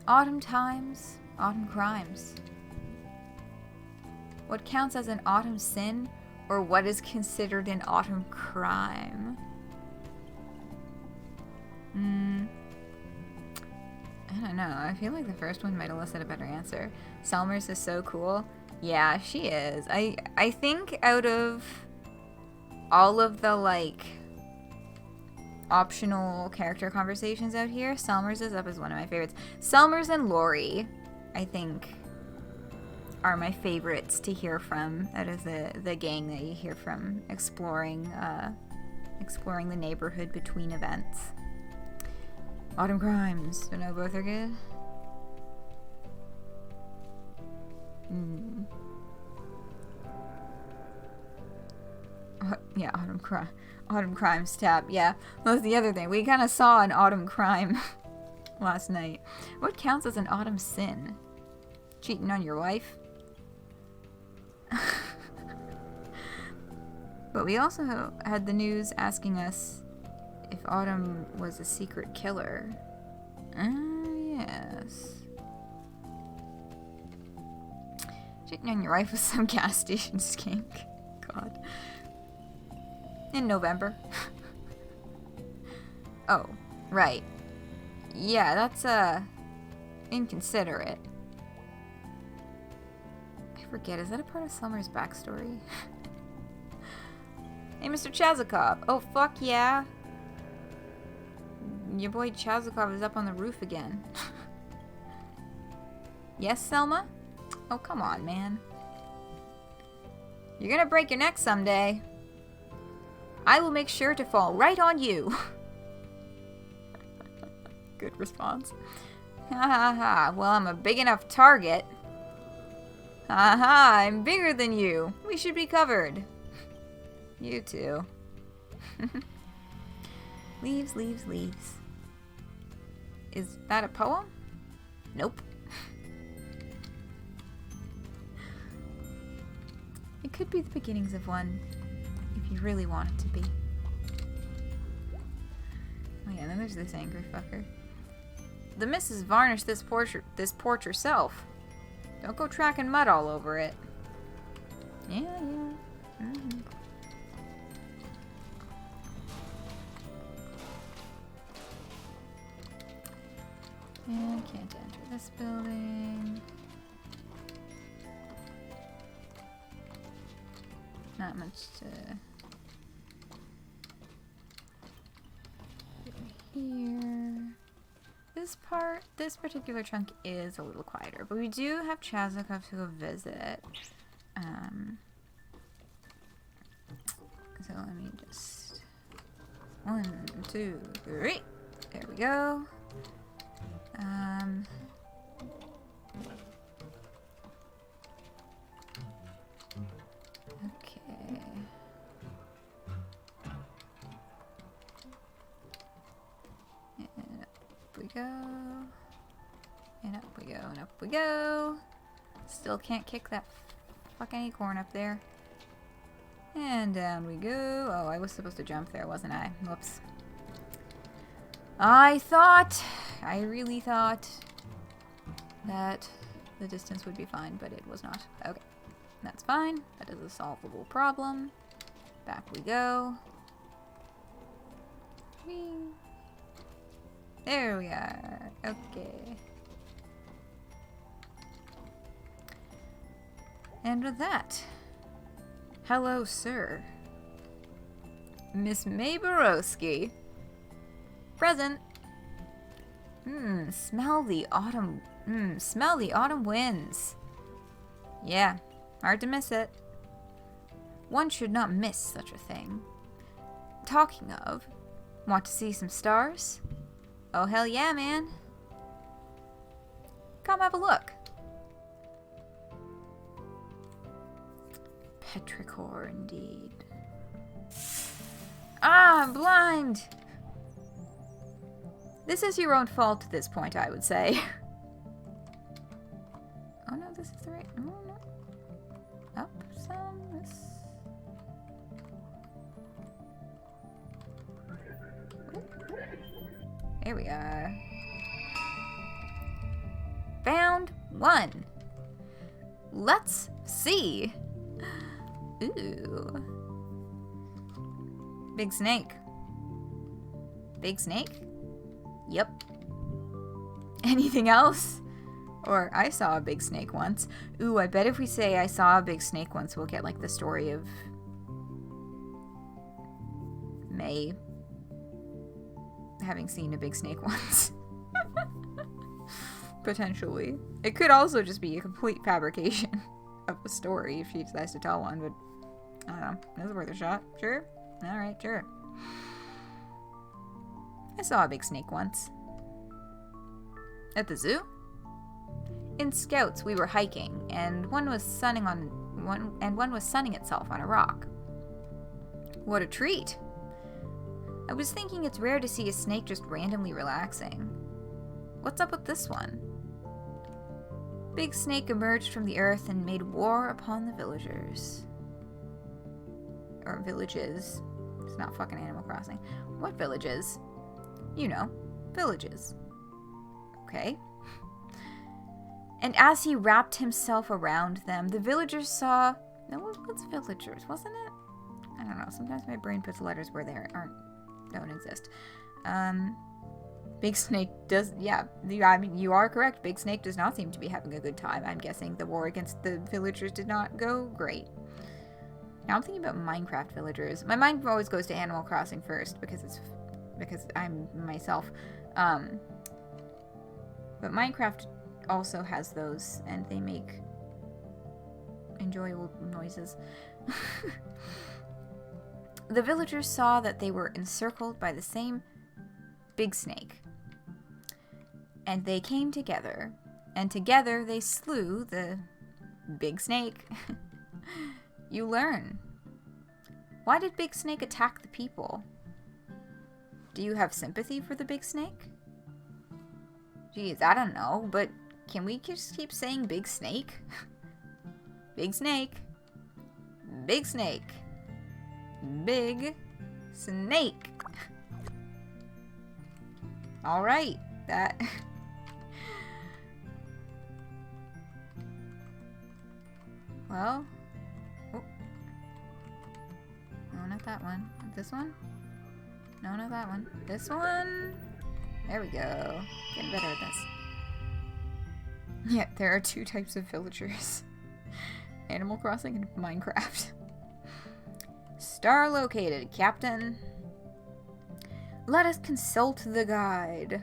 Autumn times, autumn crimes. What counts as an autumn sin, or what is considered an autumn crime? I don't know. I feel like the first one might elicit a better answer. Selmers is so cool. Yeah, she is. I think out of all of the, like, optional character conversations out here, Selmers is up as one of my favorites. Selmers and Lori, I think, are my favorites to hear from out of the gang that you hear from exploring the neighborhood between events. Autumn Crimes. Don't know, both are good? Yeah, Autumn Crimes tab. Yeah, that was the other thing. We kind of saw an autumn crime last night. What counts as an autumn sin? Cheating on your wife? But we also had the news asking us if Autumn was a secret killer. Yes. Cheating on your wife with some gas station skink. God. In November. Oh, right. Yeah, that's, inconsiderate. I forget, is that a part of Summer's backstory? Hey, Mr. Chazikov. Oh, fuck yeah. Your boy Chazikov is up on the roof again. Yes, Selma? Oh, come on, man. You're gonna break your neck someday. I will make sure to fall right on you. Good response. Ha ha ha. Well, I'm a big enough target. Ha ha, I'm bigger than you. We should be covered. You too. Leaves, leaves, leaves. Is that a poem? Nope. It could be the beginnings of one, if you really want it to be. Oh yeah, then there's this angry fucker. The missus varnished this porch herself. Don't go tracking mud all over it. Yeah, yeah. Mm-hmm. And I can't enter this building. Not much to do here. This particular chunk is a little quieter, but we do have Chazakov to go visit. So let me just 1, 2, 3. There we go. Okay. And up we go. And up we go, and up we go. Still can't kick that fucking acorn up there. And down we go. Oh, I was supposed to jump there, wasn't I? Whoops. I really thought that the distance would be fine, but it was not. Okay, that's fine. That is a solvable problem. Back we go. Whee. There we are. Okay. And with that, hello, sir. Miss May Borowski. Present. Smell the autumn. Smell the autumn winds. Yeah, hard to miss it. One should not miss such a thing. Talking of, want to see some stars? Oh, hell yeah, man. Come have a look. Petrichor, indeed. Ah, I'm blind! This is your own fault at this point, I would say. Oh no, this is the right... Oh no. Up some, this... There we are. Found one. Let's see. Ooh. Big snake. Big snake? Yep. Anything else? Or I saw a big snake once. Ooh, I bet if we say I saw a big snake once, we'll get like the story of May having seen a big snake once. Potentially. It could also just be a complete fabrication of a story if she decides to tell one, but I don't know. That's worth a shot. Sure? Alright, sure. I saw a big snake once. At the zoo? In Scouts, we were hiking, and one was sunning itself on a rock. What a treat! I was thinking it's rare to see a snake just randomly relaxing. What's up with this one? Big snake emerged from the earth and made war upon the villagers. Or villages. It's not fucking Animal Crossing. What villages? You know, villages. Okay. And as he wrapped himself around them, the villagers saw... No, what's villagers, wasn't it? I don't know. Sometimes my brain puts letters where they don't exist. Big Snake does... Yeah, I mean, you are correct. Big Snake does not seem to be having a good time. I'm guessing the war against the villagers did not go great. Now I'm thinking about Minecraft villagers. My mind always goes to Animal Crossing first because I'm myself. But Minecraft also has those, and they make enjoyable noises. The villagers saw that they were encircled by the same big snake, and they came together, and together they slew the big snake. You learn. Why did Big Snake attack the people? Do you have sympathy for the big snake? Geez, I don't know, but can we just keep saying Big Snake? Big Snake. Big snake. Big snake. Alright, that... Well... Oh. No, not that one. This one? No, not that one. This one? There we go. Getting better at this. Yeah, there are 2 types of villagers. Animal Crossing and Minecraft. Star located, Captain. Let us consult the guide.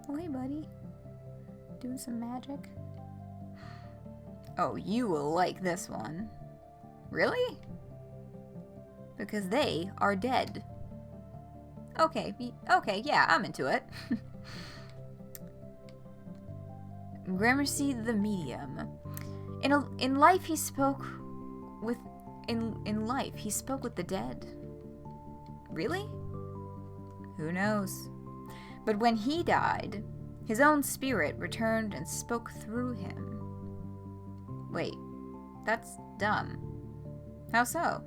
Oh, hey, buddy. Doing some magic. Oh, you will like this one. Really? Because they are dead. Okay, yeah, I'm into it. Gramercy the Medium. In life he spoke with the dead. Really? Who knows? But when he died, his own spirit returned and spoke through him. Wait, that's dumb. How so?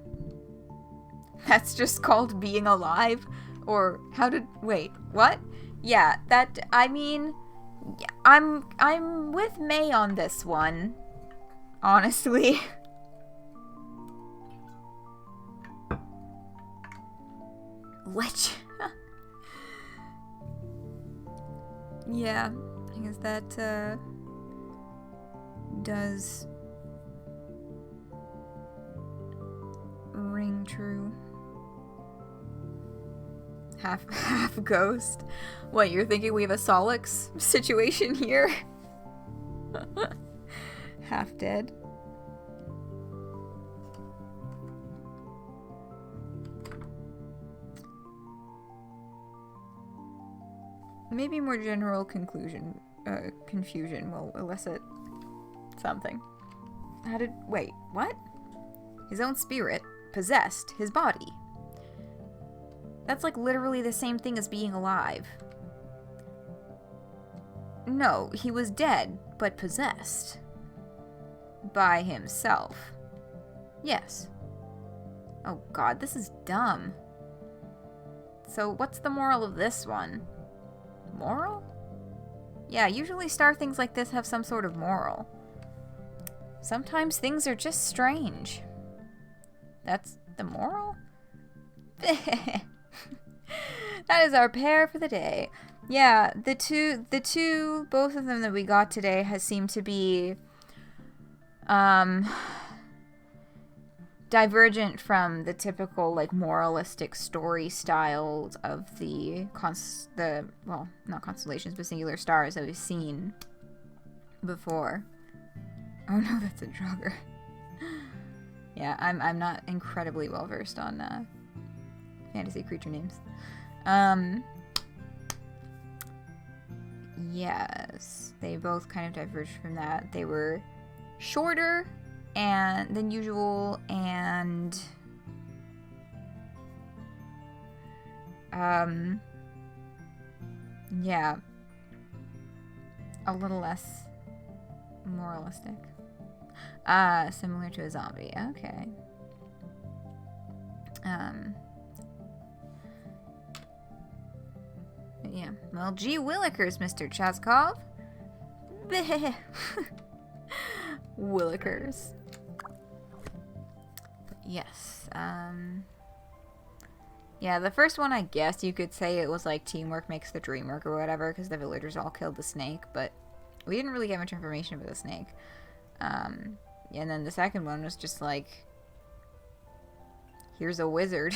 That's just called being alive? Or wait, what? Yeah, I mean, I'm with May on this one. Honestly. Yeah, I guess that, does ring true. Half ghost. What, you're thinking we have a Solix situation here? Half dead. Maybe more general confusion will elicit something. Wait, what? His own spirit possessed his body. That's like literally the same thing as being alive. No, he was dead, but possessed. By himself. Yes. Oh god, this is dumb. So what's the moral of this one? Moral? Yeah, usually star things like this have some sort of moral. Sometimes things are just strange. That's the moral? That is our pair for the day. Yeah, the two, both of them that we got today has seemed to be, divergent from the typical, like, moralistic story styles of well, not constellations, but singular stars that we've seen before. Oh no, that's a jogger. Yeah, I'm not incredibly well versed on, fantasy creature names. Yes, they both kind of diverged from that. They were shorter than usual, and yeah, a little less moralistic. Similar to a zombie. Okay. Yeah. Well, gee willikers, Mr. Chaskov. Willikers. Yes. Yeah, the first one, I guess you could say it was like teamwork makes the dream work or whatever, because the villagers all killed the snake, but we didn't really get much information about the snake. And then the second one was just like, here's a wizard.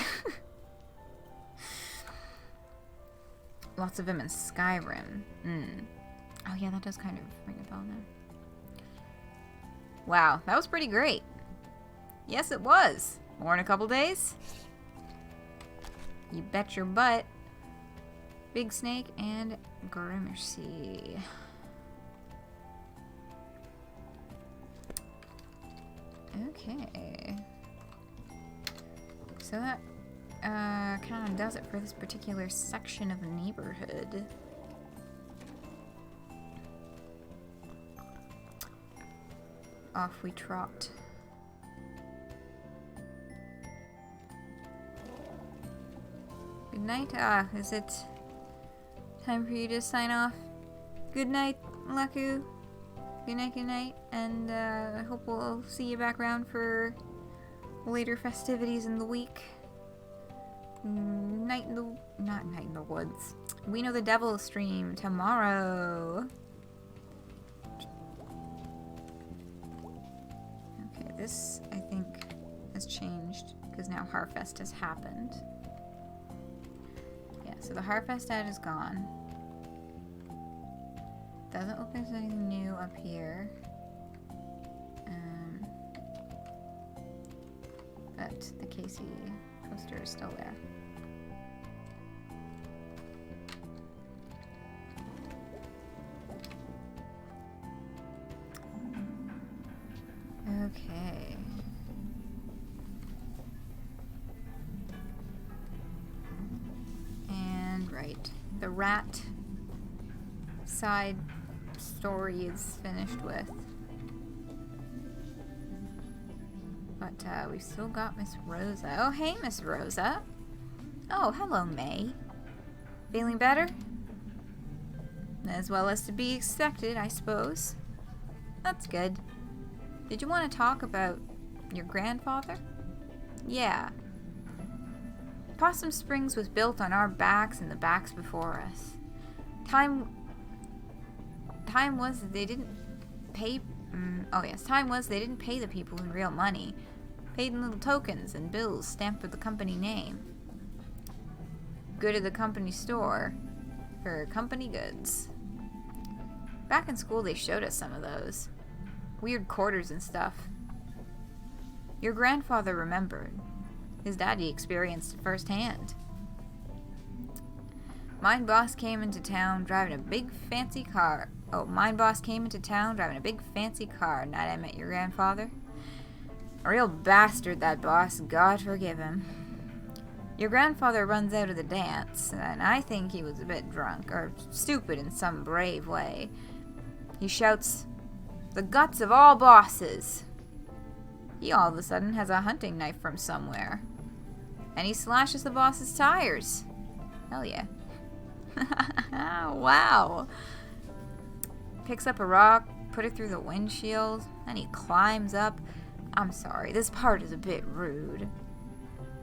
Lots of them in Skyrim. Oh yeah, that does kind of ring a bell now. Wow, that was pretty great. Yes, it was. More in a couple days. You bet your butt. Big Snake and Gramercy. Okay. So that kind of does it for this particular section of neighborhood. Off we trot. Good night. Is it time for you to sign off? Good night, Laku. Good night, and I hope we'll see you back around for later festivities in the week. Not Night in the Woods. We Know the Devil stream tomorrow. Okay, this I think has changed because now Harfest has happened. Yeah, so the Harfest ad is gone. Doesn't look like there's anything new up here. But the Casey poster is still there. Okay. And right, the rat side story is finished with. But we've still got Miss Rosa. Oh, hey, Miss Rosa. Oh, hello, May. Feeling better? As well as to be expected, I suppose. That's good. Did you want to talk about your grandfather? Yeah. Possum Springs was built on our backs and the backs before us. Time was they didn't pay the people in real money. Paid in little tokens and bills stamped with the company name. Go to the company store for company goods. Back in school they showed us some of those. Weird quarters and stuff. Your grandfather remembered. His daddy experienced it firsthand. Mine boss came into town driving a big fancy car. Night I met your grandfather. A real bastard, that boss. God forgive him. Your grandfather runs out of the dance, and I think he was a bit drunk, or stupid in some brave way. He shouts, "The guts of all bosses!" He all of a sudden has a hunting knife from somewhere. And he slashes the boss's tires. Hell yeah. Wow. Picks up a rock, put it through the windshield, and he climbs up. I'm sorry, this part is a bit rude.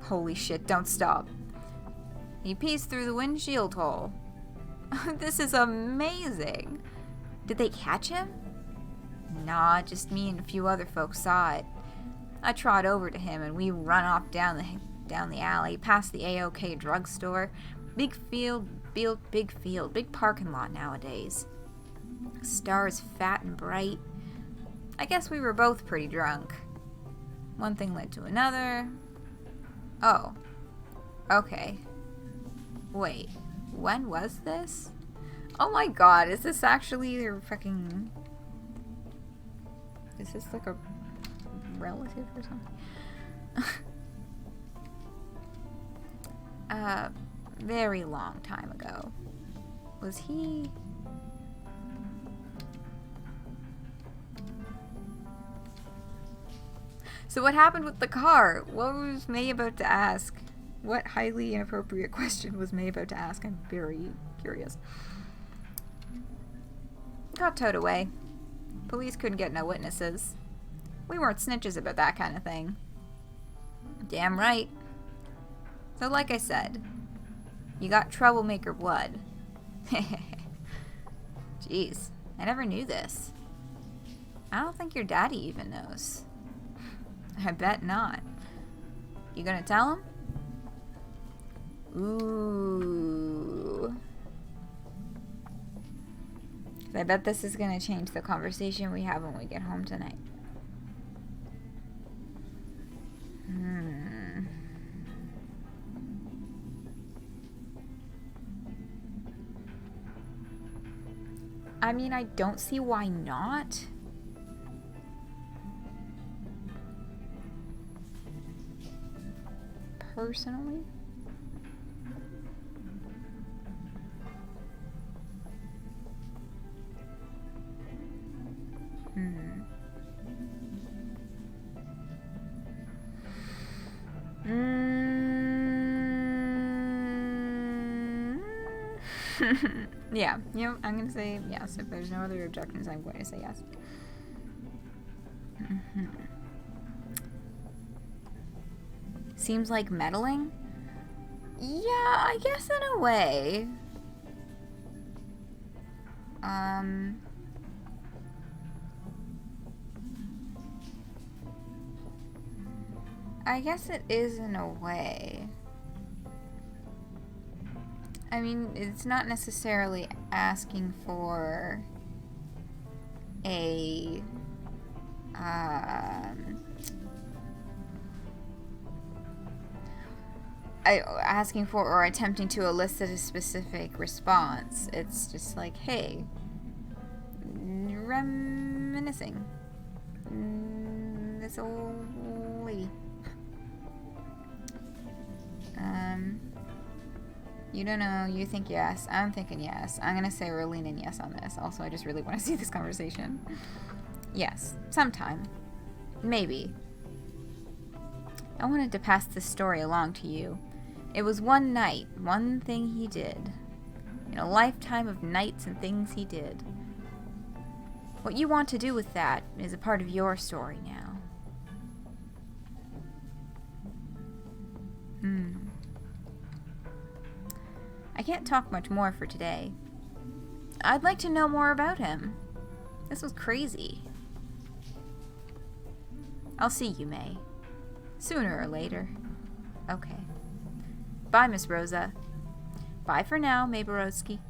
Holy shit, don't stop. He pees through the windshield hole. This is amazing. Did they catch him? Nah, just me and a few other folks saw it. I trot over to him and we run off down the alley, past the A-OK drugstore. Big parking lot nowadays. Stars fat and bright. I guess we were both pretty drunk. One thing led to another. Oh. Okay. Wait. When was this? Oh my god, is this actually your fucking... Is this like a relative or something? Very long time ago. Was he... So what happened with the car? What was May about to ask? What highly inappropriate question was May about to ask? I'm very curious. Got towed away. Police couldn't get no witnesses. We weren't snitches about that kind of thing. Damn right. So like I said, you got troublemaker blood. Jeez, I never knew this. I don't think your daddy even knows. I bet not. You gonna tell him? Ooh. I bet this is gonna change the conversation we have when we get home tonight. I mean, I don't see why not. Personally. Yeah, you know, I'm gonna say yes. If there's no other objections, I'm going to say yes. Seems like meddling? Yeah, I guess in a way. I guess it is in a way. I mean, it's not necessarily asking for a, asking for or attempting to elicit a specific response. It's just like, hey, reminiscing. This old lady. You don't know, you think yes. I'm thinking yes. I'm gonna say we're leaning yes on this. Also, I just really want to see this conversation. Yes, sometime. Maybe. I wanted to pass this story along to you. It was one night, one thing he did. In a lifetime of nights and things he did. What you want to do with that is a part of your story now. I can't talk much more for today. I'd like to know more about him. This was crazy. I'll see you, May. Sooner or later. Okay. Bye, Miss Rosa. Bye for now, May Borowski.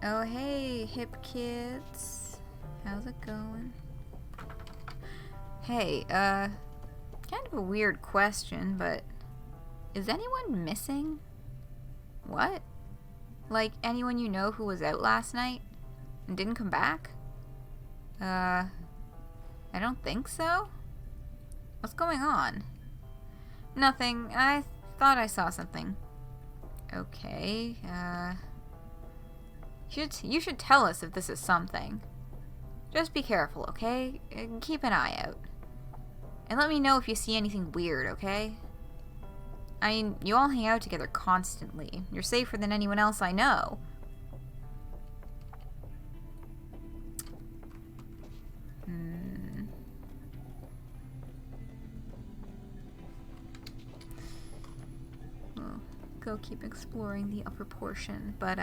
Oh, hey, hip kids. How's it going? Hey, kind of a weird question, but is anyone missing? What? Like, anyone you know who was out last night and didn't come back? I don't think so. What's going on? Nothing. I thought I saw something. Okay, You should tell us if this is something. Just be careful, okay? And keep an eye out. And let me know if you see anything weird, okay? I mean, you all hang out together constantly. You're safer than anyone else I know. We'll go keep exploring the upper portion, but,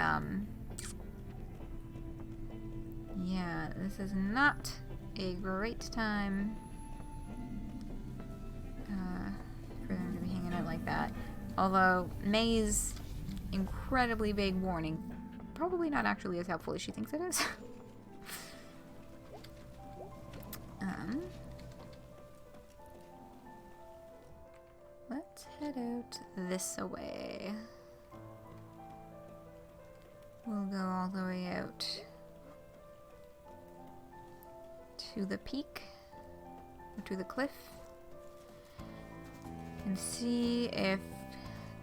yeah, this is not a great time for them to be hanging out like that. Although May's incredibly vague warning, probably not actually as helpful as she thinks it is. Let's head out this way. We'll go all the way out to the peak, or to the cliff, and see if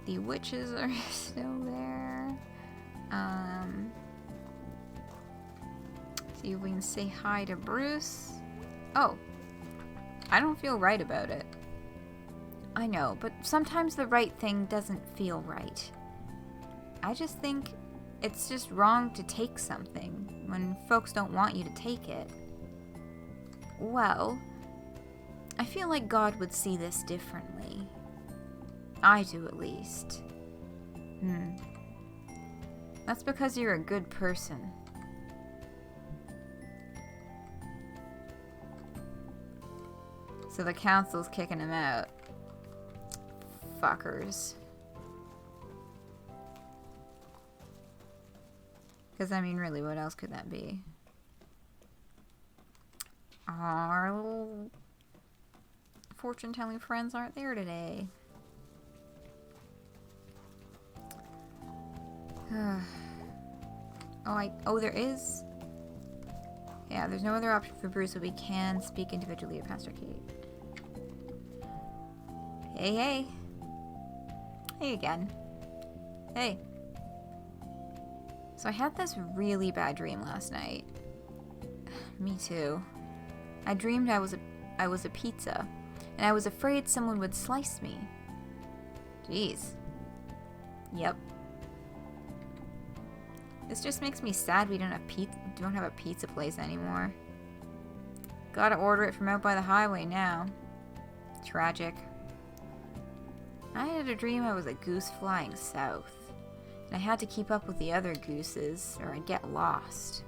the witches are still there. See if we can say hi to Bruce. Oh, I don't feel right about it. I know, but sometimes the right thing doesn't feel right. I just think it's just wrong to take something when folks don't want you to take it. Well, I feel like God would see this differently. I do, at least. That's because you're a good person. So the council's kicking him out. Fuckers. Because, I mean, really, what else could that be? Our little fortune-telling friends aren't there today. Oh, there is. Yeah, there's no other option for Bruce, so we can speak individually at Pastor Kate. Hey, hey. Hey again. Hey. So I had this really bad dream last night. Me too. I dreamed I was a pizza, and I was afraid someone would slice me. Jeez. Yep. This just makes me sad we don't have a pizza place anymore. Gotta order it from out by the highway now. Tragic. I had a dream I was a goose flying south, and I had to keep up with the other gooses or I'd get lost.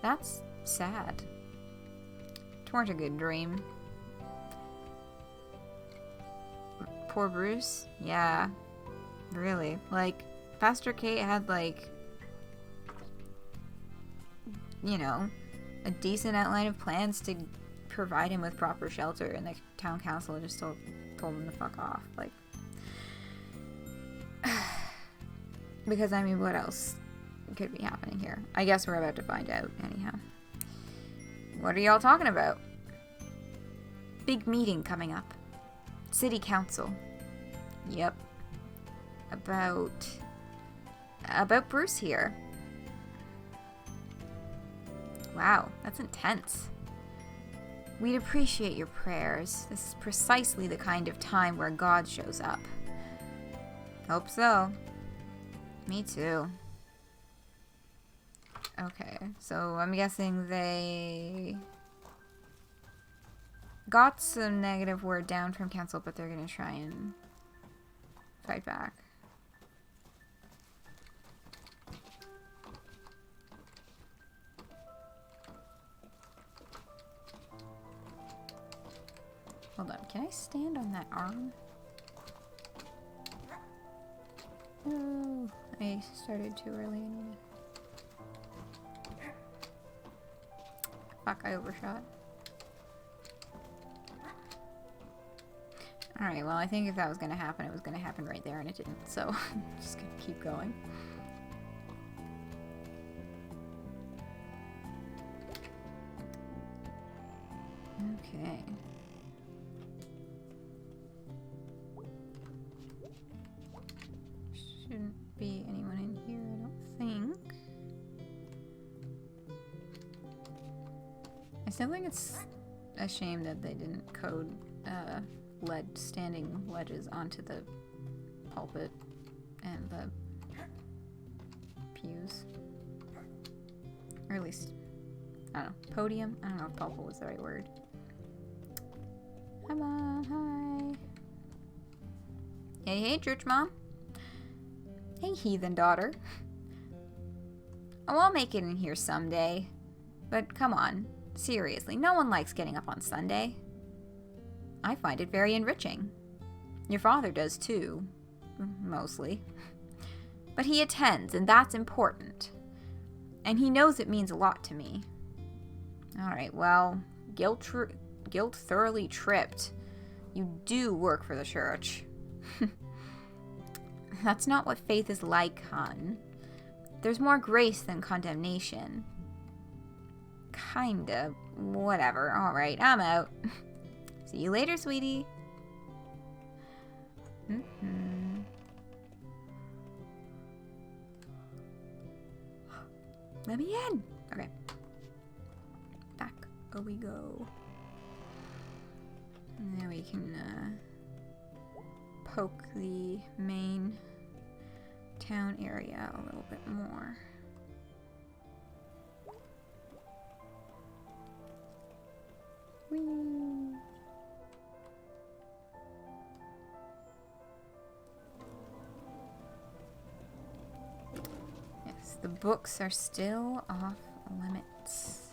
That's sad. Twarn't a good dream. Poor Bruce? Yeah. Really. Like, Pastor Kate had, like, you know, a decent outline of plans to provide him with proper shelter, and the town council just told him to fuck off. Like, because, I mean, what else could be happening here? I guess we're about to find out, anyhow. What are y'all talking about? Big meeting coming up. City council. Yep. About Bruce here. Wow, that's intense. We'd appreciate your prayers. This is precisely the kind of time where God shows up. Hope so. Me too. Okay, so I'm guessing they got some negative word down from council, but they're gonna try and fight back. Hold on, can I stand on that arm? Oh, I started too early. Fuck, I overshot. Alright, well, I think if that was gonna happen, it was gonna happen right there, and it didn't, so just gonna keep going. Okay. Shouldn't be anyone in here, I don't think. I still think it's a shame that they didn't code standing ledges onto the pulpit and the pews. Or at least, I don't know, podium? I don't know if pulpit was the right word. Hi, Mom. Hi. Hey, church mom. Hey, heathen daughter. Oh, I'll make it in here someday. But come on, seriously, no one likes getting up on Sunday. I find it very enriching. Your father does too. Mostly. But he attends, and that's important. And he knows it means a lot to me. Alright, well, guilt thoroughly tripped. You do work for the church. That's not what faith is like, hon. There's more grace than condemnation. Kinda. Whatever. Alright, I'm out. See you later, sweetie. Let me in. Okay. Back we go. And then we can poke the main town area a little bit more. Whee! Yes, the books are still off limits.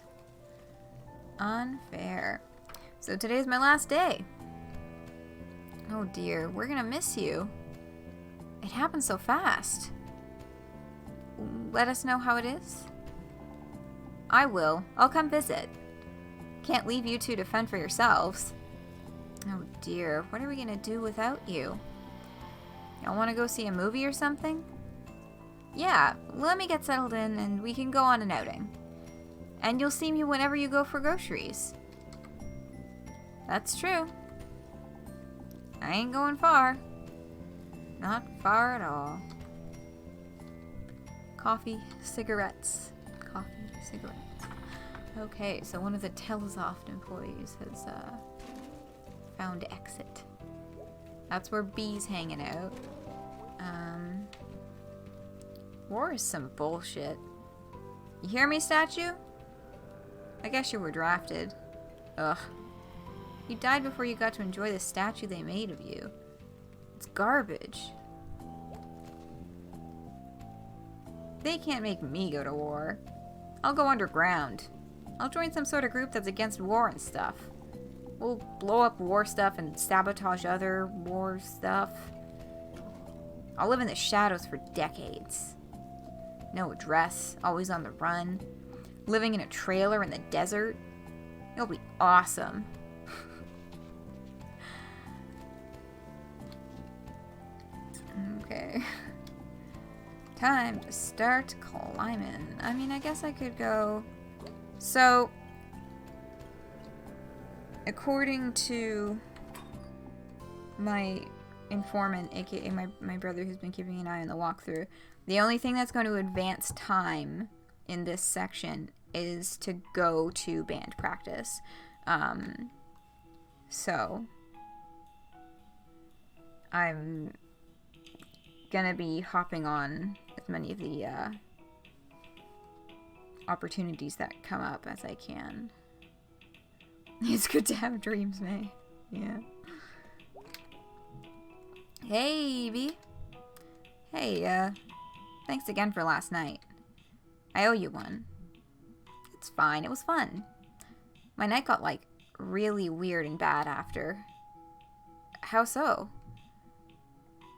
Unfair. So today's my last day. Oh dear, we're gonna miss you. It happened so fast. Let us know how it is. I will. I'll come visit. Can't leave you two to fend for yourselves. Oh dear, what are we gonna do without you? Y'all wanna go see a movie or something? Yeah, let me get settled in and we can go on an outing. And you'll see me whenever you go for groceries. That's true. I ain't going far. Not far at all. Coffee, cigarettes. Coffee, cigarettes. Okay, so one of the Telesoft employees has found exit. That's where B's hanging out. War is some bullshit. You hear me, statue? I guess you were drafted. Ugh. You died before you got to enjoy the statue they made of you. It's garbage. They can't make me go to war. I'll go underground. I'll join some sort of group that's against war and stuff. We'll blow up war stuff and sabotage other war stuff. I'll live in the shadows for decades. No address, always on the run. Living in a trailer in the desert. It'll be awesome. Okay. Time to start climbing. I mean, I guess I could go... So, according to my informant, aka my brother who's been keeping an eye on the walkthrough, the only thing that's going to advance time in this section is to go to band practice. So, I'm gonna be hopping on as many of the opportunities that come up as I can. It's good to have dreams, May. Yeah. Hey, B. Hey, thanks again for last night. I owe you one. It's fine, it was fun. My night got, like, really weird and bad after. How so?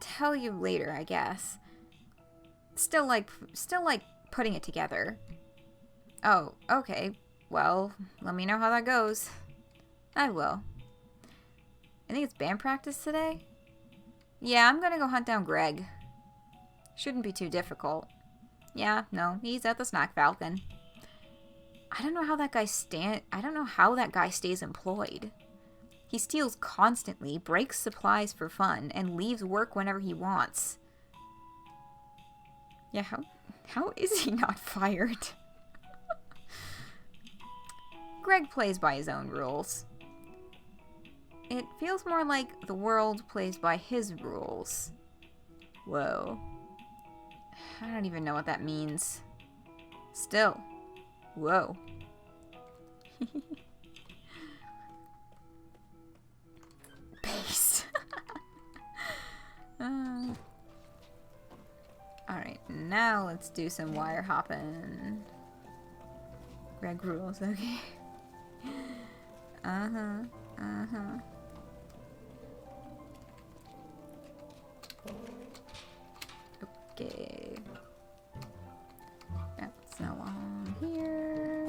Tell you later, I guess. Still like putting it together. Oh, okay. Well, let me know how that goes. I will. I think it's band practice today? Yeah, I'm gonna go hunt down Greg. Shouldn't be too difficult. Yeah, no, he's at the Snack Falcon. I don't know how that guy stays employed. He steals constantly, breaks supplies for fun, and leaves work whenever he wants. Yeah, how is he not fired? Greg plays by his own rules. It feels more like the world plays by his rules. Whoa. I don't even know what that means. Still. Whoa. Paste. Alright, now let's do some wire hopping. Greg rules, okay. Okay. That's no on here.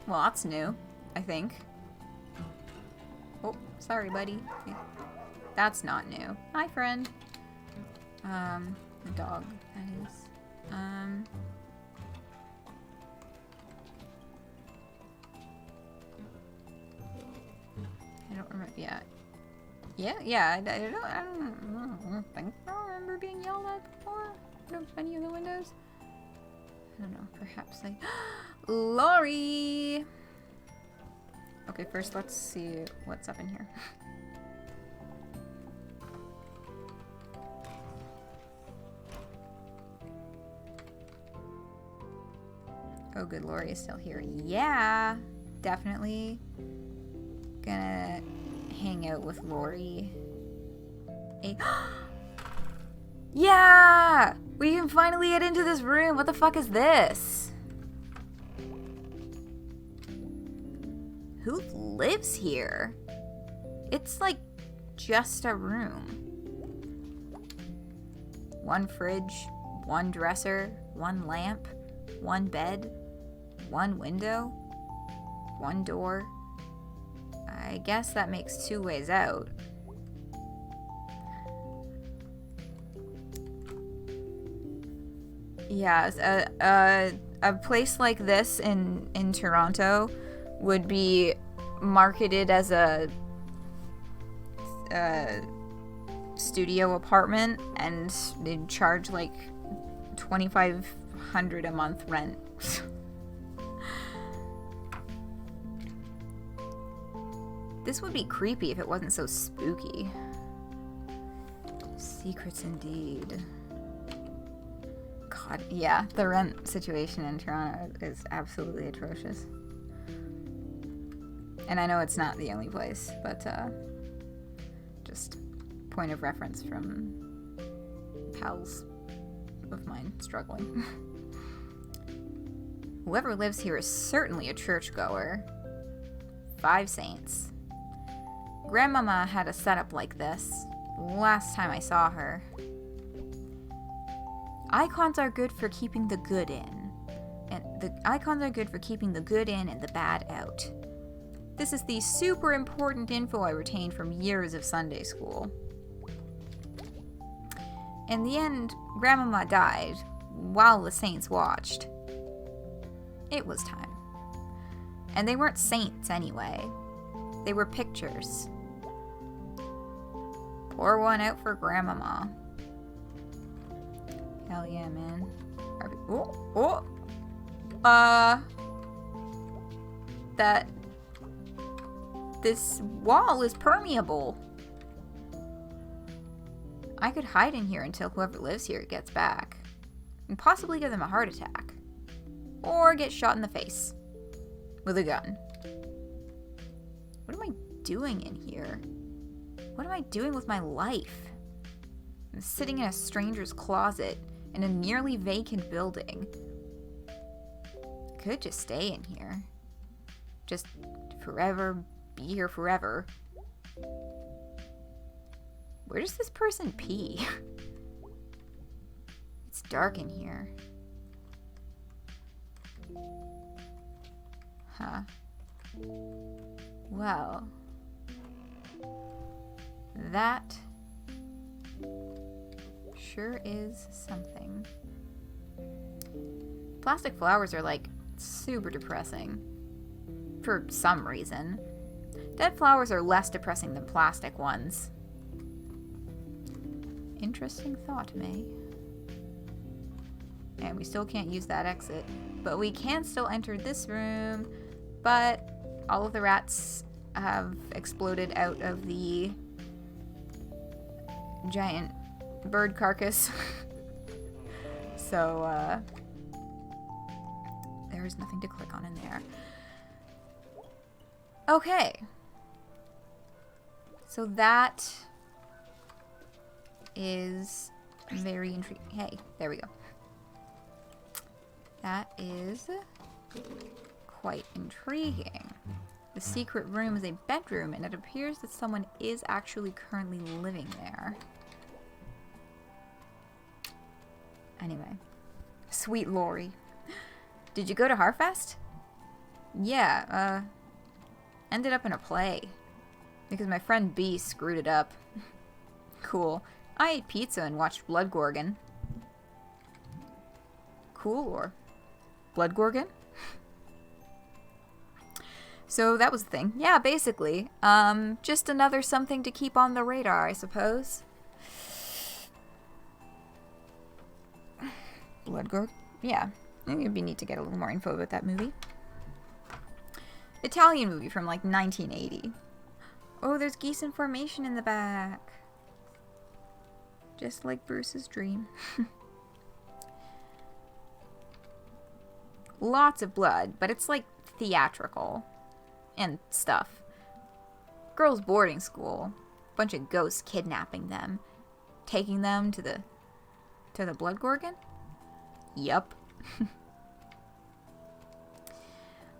Well, that's new, I think. Oh, sorry, buddy. That's not new. Hi, friend. The dog, that is. I don't remember. Yeah. I don't think I remember being yelled at before. From any of the windows. I don't know. Perhaps like Lori. Okay, first let's see what's up in here. Oh, good, Lori is still here. Yeah, definitely gonna hang out with Lori. Yeah! We can finally get into this room. What the fuck is this? Who lives here? It's like just a room. One fridge, one dresser, one lamp, one bed, one window, one door. I guess that makes two ways out. Yeah, a place like this in Toronto would be marketed as a studio apartment, and they'd charge like $2,500 a month rent. This would be creepy if it wasn't so spooky. Secrets indeed. God, yeah, the rent situation in Toronto is absolutely atrocious. And I know it's not the only place, but just point of reference from pals of mine struggling. Whoever lives here is certainly a churchgoer. 5 saints. Grandmama had a setup like this last time I saw her. Icons are good for keeping the good in. And the icons are good for keeping the good in and the bad out. This is the super important info I retained from years of Sunday school. In the end, Grandmama died while the saints watched. It was time. And they weren't saints anyway. They were pictures. Pour one out for Grandmama. Hell yeah, man. This wall is permeable. I could hide in here until whoever lives here gets back. And possibly give them a heart attack. Or get shot in the face. With a gun. What am I doing in here? What am I doing with my life? I'm sitting in a stranger's closet in a nearly vacant building. I could just stay in here. Just forever, be here forever. Where does this person pee? It's dark in here. Huh. Well, that sure is something. Plastic flowers are like super depressing. For some reason. Dead flowers are less depressing than plastic ones. Interesting thought, May. And we still can't use that exit. But we can still enter this room. But all of the rats have exploded out of the giant bird carcass. So, there is nothing to click on in there. Okay. So that is very intriguing. Hey, there we go. That is quite intriguing. The secret room is a bedroom, and it appears that someone is actually currently living there. Anyway. Sweet Lori. Did you go to Harfest? Yeah, ended up in a play. Because my friend B screwed it up. Cool. I ate pizza and watched Blood Gorgon. Cool, or Blood Gorgon? So that was the thing. Yeah, basically. Just another something to keep on the radar, I suppose. Blood Gorgon? Yeah. I think it'd be neat to get a little more info about that movie. Italian movie from like 1980. Oh, there's geese in formation in the back. Just like Bruce's dream. Lots of blood, but it's like theatrical and stuff. Girls' boarding school. Bunch of ghosts kidnapping them. Taking them to the Blood Gorgon? Yup.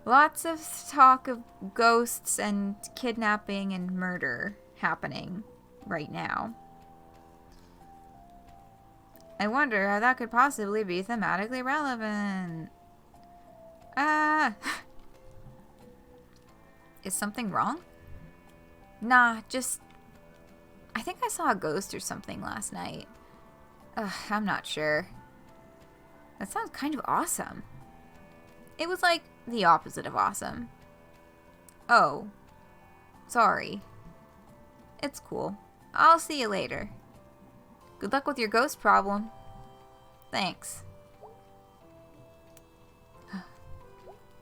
Lots of talk of ghosts and kidnapping and murder happening right now. I wonder how that could possibly be thematically relevant. Is something wrong? Nah, just... I think I saw a ghost or something last night. I'm not sure. That sounds kind of awesome. It was like the opposite of awesome. Oh. Sorry. It's cool. I'll see you later. Good luck with your ghost problem. Thanks.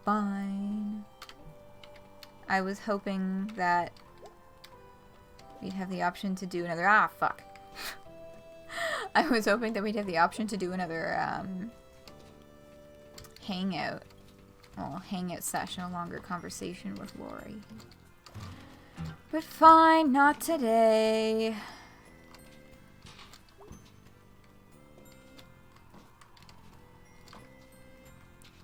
fine. I was hoping that we'd have the option to do another... Ah, fuck. I was hoping that we'd have the option to do another, hangout. Well, hangout session, a longer conversation with Lori. But fine, not today.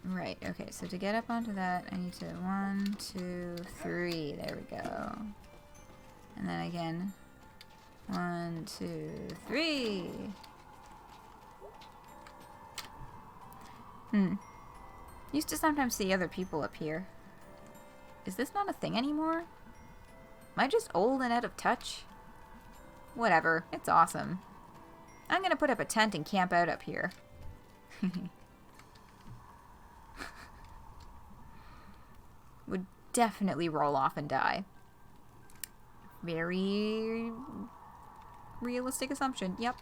Right, okay, so to get up onto that, I need to 1, 2, 3, there we go. And then again, 1, 2, 3. Used to sometimes see other people up here. Is this not a thing anymore? Am I just old and out of touch? Whatever, it's awesome. I'm gonna put up a tent and camp out up here. Would definitely roll off and die. Very realistic assumption. Yep.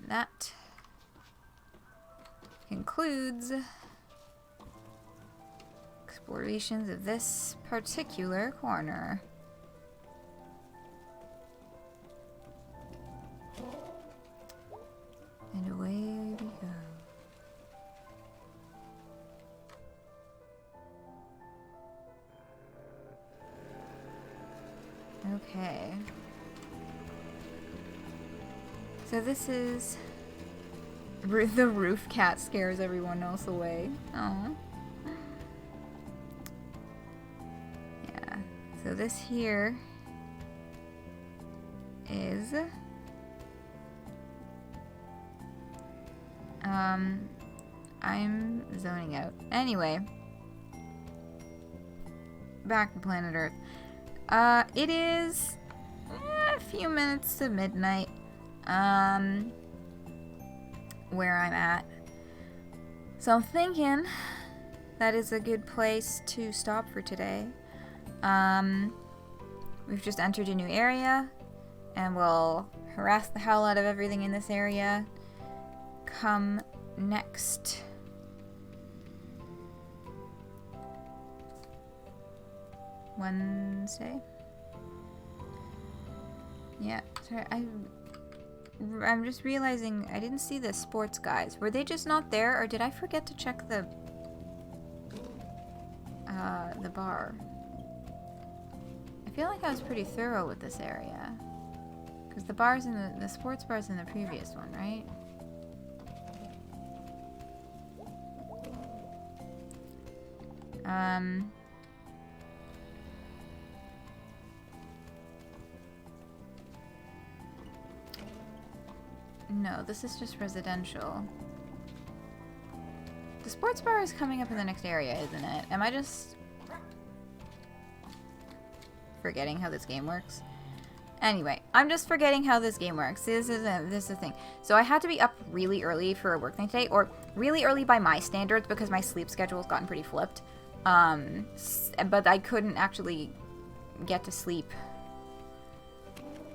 That concludes explorations of this particular corner. And away we go. Okay. So this is... The roof cat scares everyone else away. Aww. Yeah. So this here is... I'm zoning out. Anyway. Back to planet Earth. It is a few minutes to midnight. Where I'm at. So I'm thinking that is a good place to stop for today. We've just entered a new area, and we'll harass the hell out of everything in this area. Come next Wednesday. Yeah, sorry, I'm just realizing I didn't see the sports guys. Were they just not there, or did I forget to check the bar? I feel like I was pretty thorough with this area, because the bar's in the sports bar's in the previous one, right? No, this is just residential. The sports bar is coming up in the next area, isn't it? Am I just forgetting how this game works? Anyway, I'm just forgetting how this game works. This is a thing. So I had to be up really early for a work night today, or really early by my standards because my sleep schedule's gotten pretty flipped. But I couldn't actually get to sleep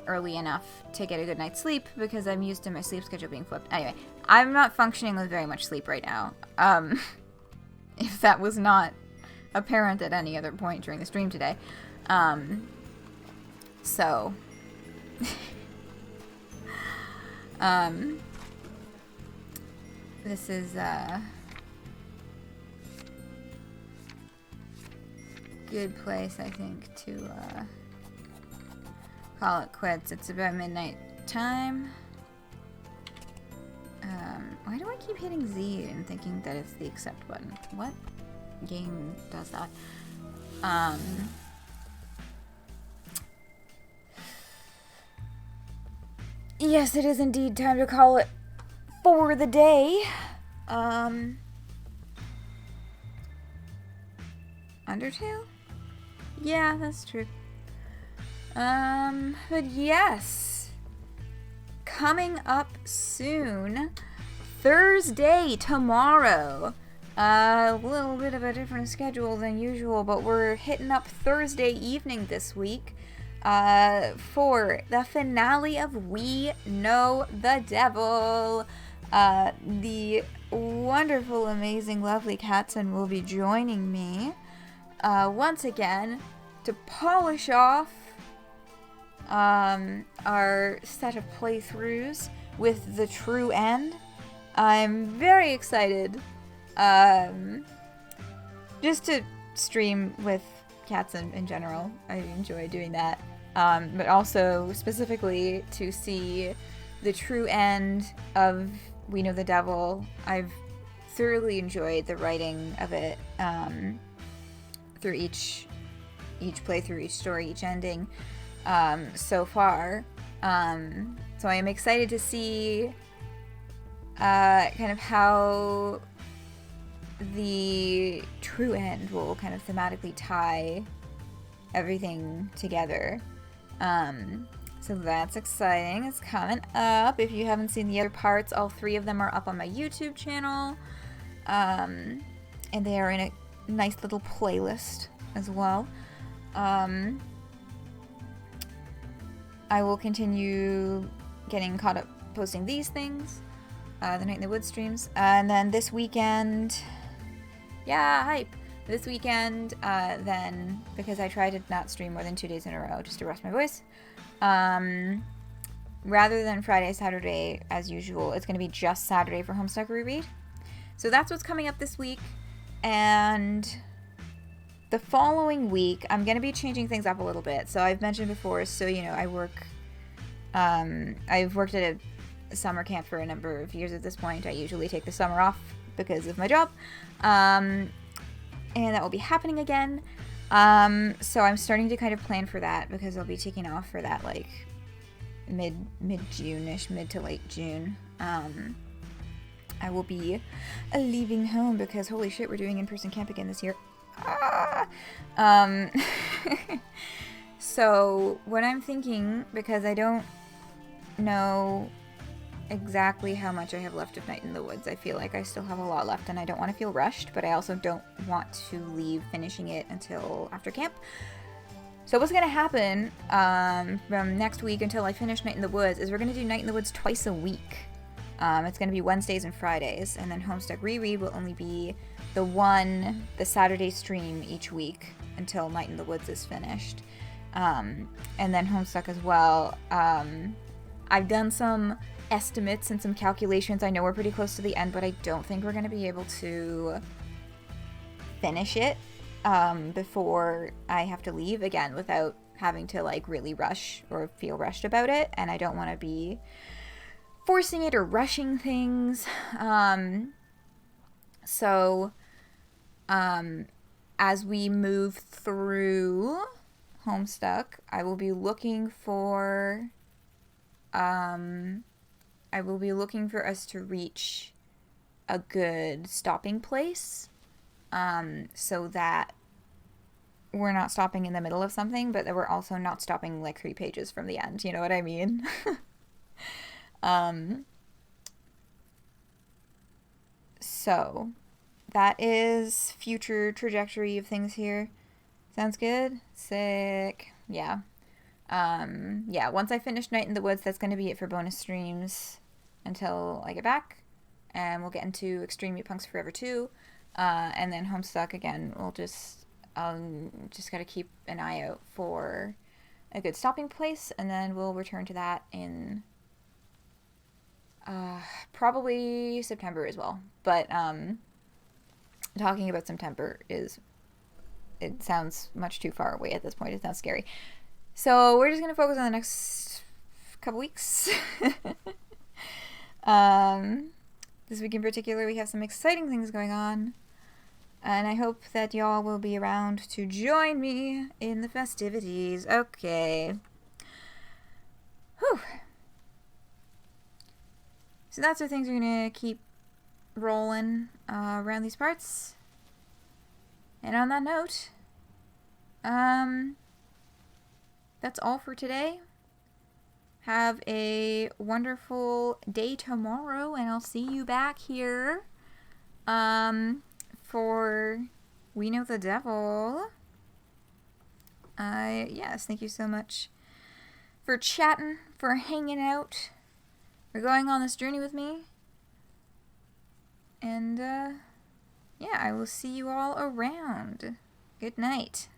early enough to get a good night's sleep because I'm used to my sleep schedule being flipped. Anyway, I'm not functioning with very much sleep right now. If that was not apparent at any other point during the stream today. So... this is, good place, I think, to, call it quits. It's about midnight time. Why do I keep hitting Z and thinking that it's the accept button? What game does that? Yes, it is indeed time to call it for the day. Undertale? Yeah, that's true. But yes. Coming up soon. Thursday, tomorrow. A little bit of a different schedule than usual, but we're hitting up Thursday evening this week. For the finale of We Know the Devil. The wonderful, amazing, lovely Katzen will be joining me once again to polish off our set of playthroughs with the true end. I'm very excited just to stream with cats in general. I enjoy doing that. But also specifically to see the true end of We Know the Devil. I've thoroughly enjoyed the writing of it through each playthrough, each story, each ending so far. So I am excited to see kind of how the true end will kind of thematically tie everything together. So that's exciting. It's coming up. If you haven't seen the other parts, all 3 of them are up on my YouTube channel. And they are in a nice little playlist as well. I will continue getting caught up posting these things. The Night in the Woods streams. And then this weekend... Yeah, hype! This weekend, then, because I try to not stream more than 2 days in a row just to rest my voice, rather than Friday, Saturday, as usual, it's going to be just Saturday for Homestuck reread. So that's what's coming up this week, and the following week, I'm going to be changing things up a little bit. So I've mentioned before, so, you know, I've worked at a summer camp for a number of years at this point. I usually take the summer off because of my job. And that will be happening again. So I'm starting to kind of plan for that because I'll be taking off for that like mid-June-ish, mid to late June. I will be leaving home because holy shit, we're doing in-person camp again this year. So what I'm thinking, because I don't know exactly how much I have left of Night in the Woods. I feel like I still have a lot left and I don't want to feel rushed, but I also don't want to leave finishing it until after camp. So what's going to happen from next week until I finish Night in the Woods is we're going to do Night in the Woods twice a week. It's going to be Wednesdays and Fridays, and then Homestuck Reread will only be the Saturday stream each week until Night in the Woods is finished. And then Homestuck as well. I've done some estimates and some calculations. I know we're pretty close to the end, but I don't think we're going to be able to finish it before I have to leave again without having to like really rush or feel rushed about it, and I don't want to be forcing it or rushing things. So as we move through Homestuck, I will be looking for us to reach a good stopping place, so that we're not stopping in the middle of something, but that we're also not stopping like 3 pages from the end. You know what I mean? So that is future trajectory of things here. Sounds good? Sick. Yeah. Yeah, once I finish Night in the Woods, that's going to be it for bonus streams until I get back. And we'll get into Extreme Meat Punks Forever 2. And then Homestuck again, we'll just got to keep an eye out for a good stopping place. And then we'll return to that in probably September as well. But talking about September it sounds much too far away at this point. It sounds scary. So we're just going to focus on the next couple weeks. This week in particular, we have some exciting things going on. And I hope that y'all will be around to join me in the festivities. Okay. Whew. So that's where things are going to keep rolling around these parts. And on that note, that's all for today. Have a wonderful day tomorrow, and I'll see you back here for We Know the Devil. Yes, thank you so much for chatting, for hanging out, for going on this journey with me. And, yeah, I will see you all around. Good night.